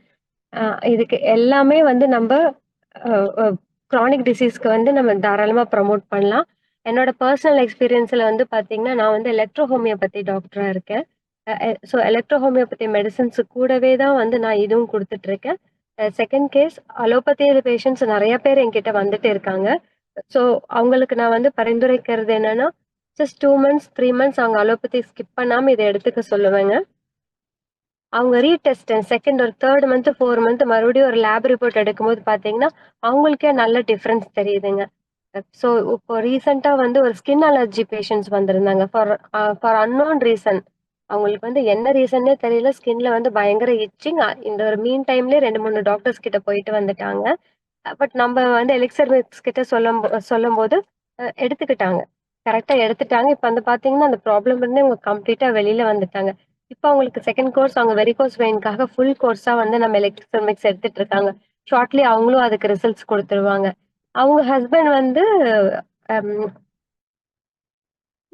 இதுக்கு எல்லாமே வந்து நம்ம க்ரானிக் டிசீஸ்க்கு வந்து நம்ம தாராளமாக ப்ரமோட் பண்ணலாம். என்னோட பர்சனல் எக்ஸ்பீரியன்ஸில் வந்து பார்த்தீங்கன்னா நான் வந்து எலக்ட்ரோ ஹோமியோபதி டாக்டராக இருக்கேன். ஸோ எலக்ட்ரோ ஹோமியோபதி மெடிசன்ஸு கூடவே தான் வந்து நான் இதுவும் கொடுத்துட்ருக்கேன். செகண்ட் கேஸ் அலோபதி பேஷண்ட்ஸ் நிறைய பேர் என்கிட்ட வந்துட்டு இருக்காங்க. ஸோ அவங்களுக்கு நான் வந்து பரிந்துரைக்கிறது என்னன்னா ஜஸ்ட் 2 months 3 months அவங்க அலோபதி ஸ்கிப் பண்ணாமல் இதை எடுத்துக்க சொல்லுவேங்க. அவங்க ரீடெஸ்ட் செகண்ட் ஒரு 3rd month 4 month மறுபடியும் ஒரு லேப் ரிப்போர்ட் எடுக்கும்போது பார்த்தீங்கன்னா அவங்களுக்கே நல்ல டிஃப்ரென்ஸ் தெரியுதுங்க. ஸோ இப்போ ரீசெண்டாக வந்து ஒரு ஸ்கின் அலர்ஜி பேஷண்ட்ஸ் வந்திருந்தாங்க ஃபார் அன்னோன் ரீசன். அவங்களுக்கு வந்து என்ன ரீசன்னே தெரியல, ஸ்கின்ல வந்து பயங்கர இச்சிங். இந்த ஒரு மீன் டைம்லேயே 2-3 டாக்டர்ஸ் கிட்ட போயிட்டு வந்துட்டாங்க. பட் நம்ம வந்து எலிக்சர் மிக்ஸ் கிட்ட சொல்லும் போது எடுத்துக்கிட்டாங்க, கரெக்டாக எடுத்துட்டாங்க. இப்போ வந்து பார்த்தீங்கன்னா அந்த ப்ராப்ளம் இருந்து அவங்க கம்ப்ளீட்டாக வெளியில வந்துட்டாங்க. இப்போ அவங்களுக்கு செகண்ட் கோர்ஸ் அவங்க வெரிகோஸ் வெயின்காக ஃபுல் கோர்ஸாக வந்து நம்ம எலிக்சர் மிக்ஸ் எடுத்துட்டு இருக்காங்க. ஷார்ட்லி அவங்களும் அதுக்கு ரிசல்ட்ஸ் கொடுத்துருவாங்க. அவங்க ஹஸ்பண்ட் வந்து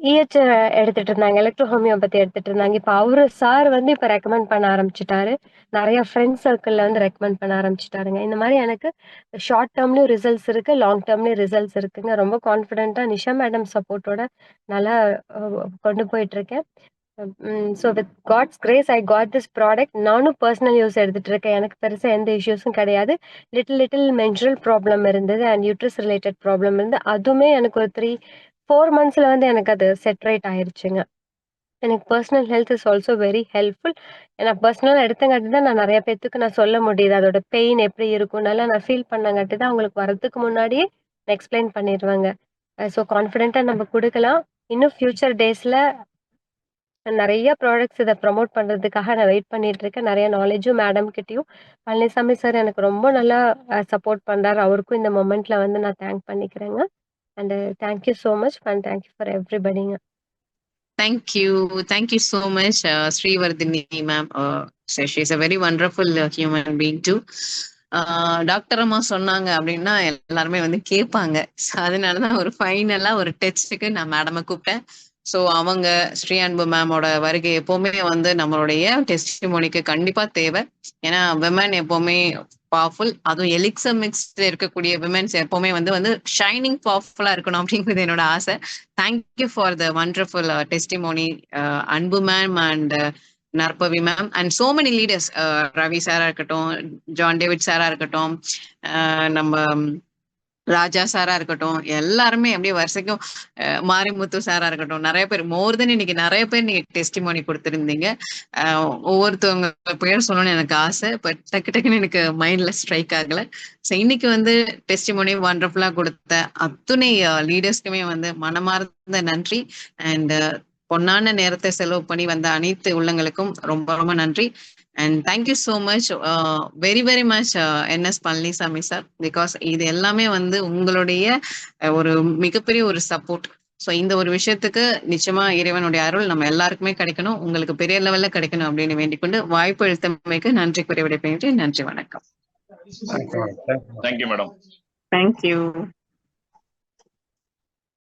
EH எடுத்துட்டு இருந்தாங்க, எலக்ட்ரோ ஹோமியோபதி எடுத்துட்டு இருந்தாங்க. இப்போ அவரு சார் வந்து இப்போ ரெக்கமெண்ட் பண்ண ஆரம்பிச்சுட்டாரு. நிறைய ஃப்ரெண்ட்ஸ் சர்க்கிள்ல வந்து ரெக்கமெண்ட் பண்ண ஆரம்பிச்சுட்டாருங்க. இந்த மாதிரி எனக்கு ஷார்ட் டேர்ம்லயும் ரிசல்ட்ஸ் இருக்கு, லாங் டேர்ம்லயும் ரிசல்ட்ஸ் இருக்குங்க. ரொம்ப கான்ஃபிடென்ட்டா நிஷா மேடம் சப்போர்ட்டோட நல்லா கொண்டு போயிட்டு இருக்கேன். So with God's grace I got this product. நானும் பர்சனல் யூஸ் எடுத்துட்டு இருக்கேன். எனக்கு பெருசாக எந்த இஷ்யூஸும் கிடையாது. லிட்டில் மென்சுரல் ப்ராப்ளம் இருந்தது அண்ட் யூட்ரஸ் ரிலேட்டட் ப்ராப்ளம் இருந்து அதுவுமே எனக்கு ஒரு 3-4 monthsல வந்து எனக்கு அது செட்ரேட் ஆயிருச்சுங்க. எனக்கு personal health is also very helpful. நான் பர்சனலாக எடுத்தங்காட்டி தான் நான் நிறைய பேர்த்துக்கு நான் சொல்ல முடியுது அதோட பெயின் எப்படி இருக்கும்னால நான் ஃபீல் பண்ணங்காட்டி தான் அவங்களுக்கு வரதுக்கு முன்னாடியே நான் எக்ஸ்பிளைன் பண்ணிடுவேங்க. ஸோ கான்ஃபிடென்ட்டாக நம்ம கொடுக்கலாம். இன்னும் ஃபியூச்சர் டேஸில் நிறைய ப்ராடக்ட்ஸ் இதை ப்ரமோட் பண்ணுறதுக்காக நான் வெயிட் பண்ணிட்டு இருக்கேன். நிறைய நாலேஜும் மேடம் கிட்டேயும். பழனிசாமி சார் எனக்கு ரொம்ப நல்லா சப்போர்ட் பண்ணுறாரு. அவருக்கும் இந்த மொமெண்ட்ல வந்து நான் தேங்க் பண்ணிக்கிறேங்க. And thank you so much and thank you for எவ்ரிபடிங்க. Thank you so much, Srivardhini ma'am. She's a very wonderful human being too. Doctor அம்மா சொன்னாங்க அப்படின்னா எல்லாருமே வந்து கேட்பாங்க. அதனாலதான் ஒரு ஃபைனலா ஒரு டெஸ்ட்டுக்கு நான் மேடமை கூப்பிட்டேன். ஸோ அவங்க ஸ்ரீ அன்பு மேமோட வருகை எப்பவுமே வந்து நம்மளுடைய டெஸ்டிமோனிக்கு கண்டிப்பா தேவை. ஏன்னா விமன் எப்பவுமே பவர்ஃபுல், அதுவும் எலிக்சர் மிக்ஸ்ல இருக்கக்கூடிய விமென்ஸ் எப்பவுமே வந்து ஷைனிங் பவர்ஃபுல்லா இருக்கணும் அப்படிங்கிறது என்னோட ஆசை. Thank you for the wonderful testimony Anbu ma'am and Narpavi ma'am and so many leaders. Ravi சாரா இருக்கட்டும், ஜான் டேவிட் சாரா இருக்கட்டும், நம்ம ராஜா சாரா இருக்கட்டும், எல்லாருமே அப்படியே வரிசைக்கும் மாரிமுத்து சாரா இருக்கட்டும், நிறைய பேர் மோர் தென் இன்னைக்கு நிறைய பேர் நீங்க டெஸ்டிமோனி கொடுத்துருந்தீங்க. ஒவ்வொருத்தவங்க பேர் சொல்லணும்னு எனக்கு ஆசை, பட் டக்குன்னு எனக்கு மைண்ட்ல ஸ்ட்ரைக் ஆகல. ஸோ இன்னைக்கு வந்து டெஸ்டிமோனி வண்டர்ஃபுல்லா கொடுத்த அத்துணை லீடர்ஸ்க்குமே வந்து மனமார்ந்த நன்றி. அண்ட் பொன்னான நேரத்தை செலவு பண்ணி வந்த அனைத்து உள்ளங்களுக்கும் ரொம்ப ரொம்ப நன்றி. And thank you so much, very much NS Palaniswami sir, because இது எல்லாமே வந்து உங்களுடைய ஒரு மிகப்பெரிய ஒரு சப்போர்ட். ஸோ இந்த ஒரு விஷயத்துக்கு நிச்சயமா இறைவனுடைய அருள் நம்ம எல்லாருக்குமே கிடைக்கணும், உங்களுக்கு பெரிய லெவல்ல கிடைக்கணும் அப்படின்னு வேண்டிக்கொண்டு வாய்ப்பு அளித்தமைக்கு நன்றி கூறி விடைபெறுகிறேன். நன்றி, வணக்கம். Thank you madam. தேங்க்யூ.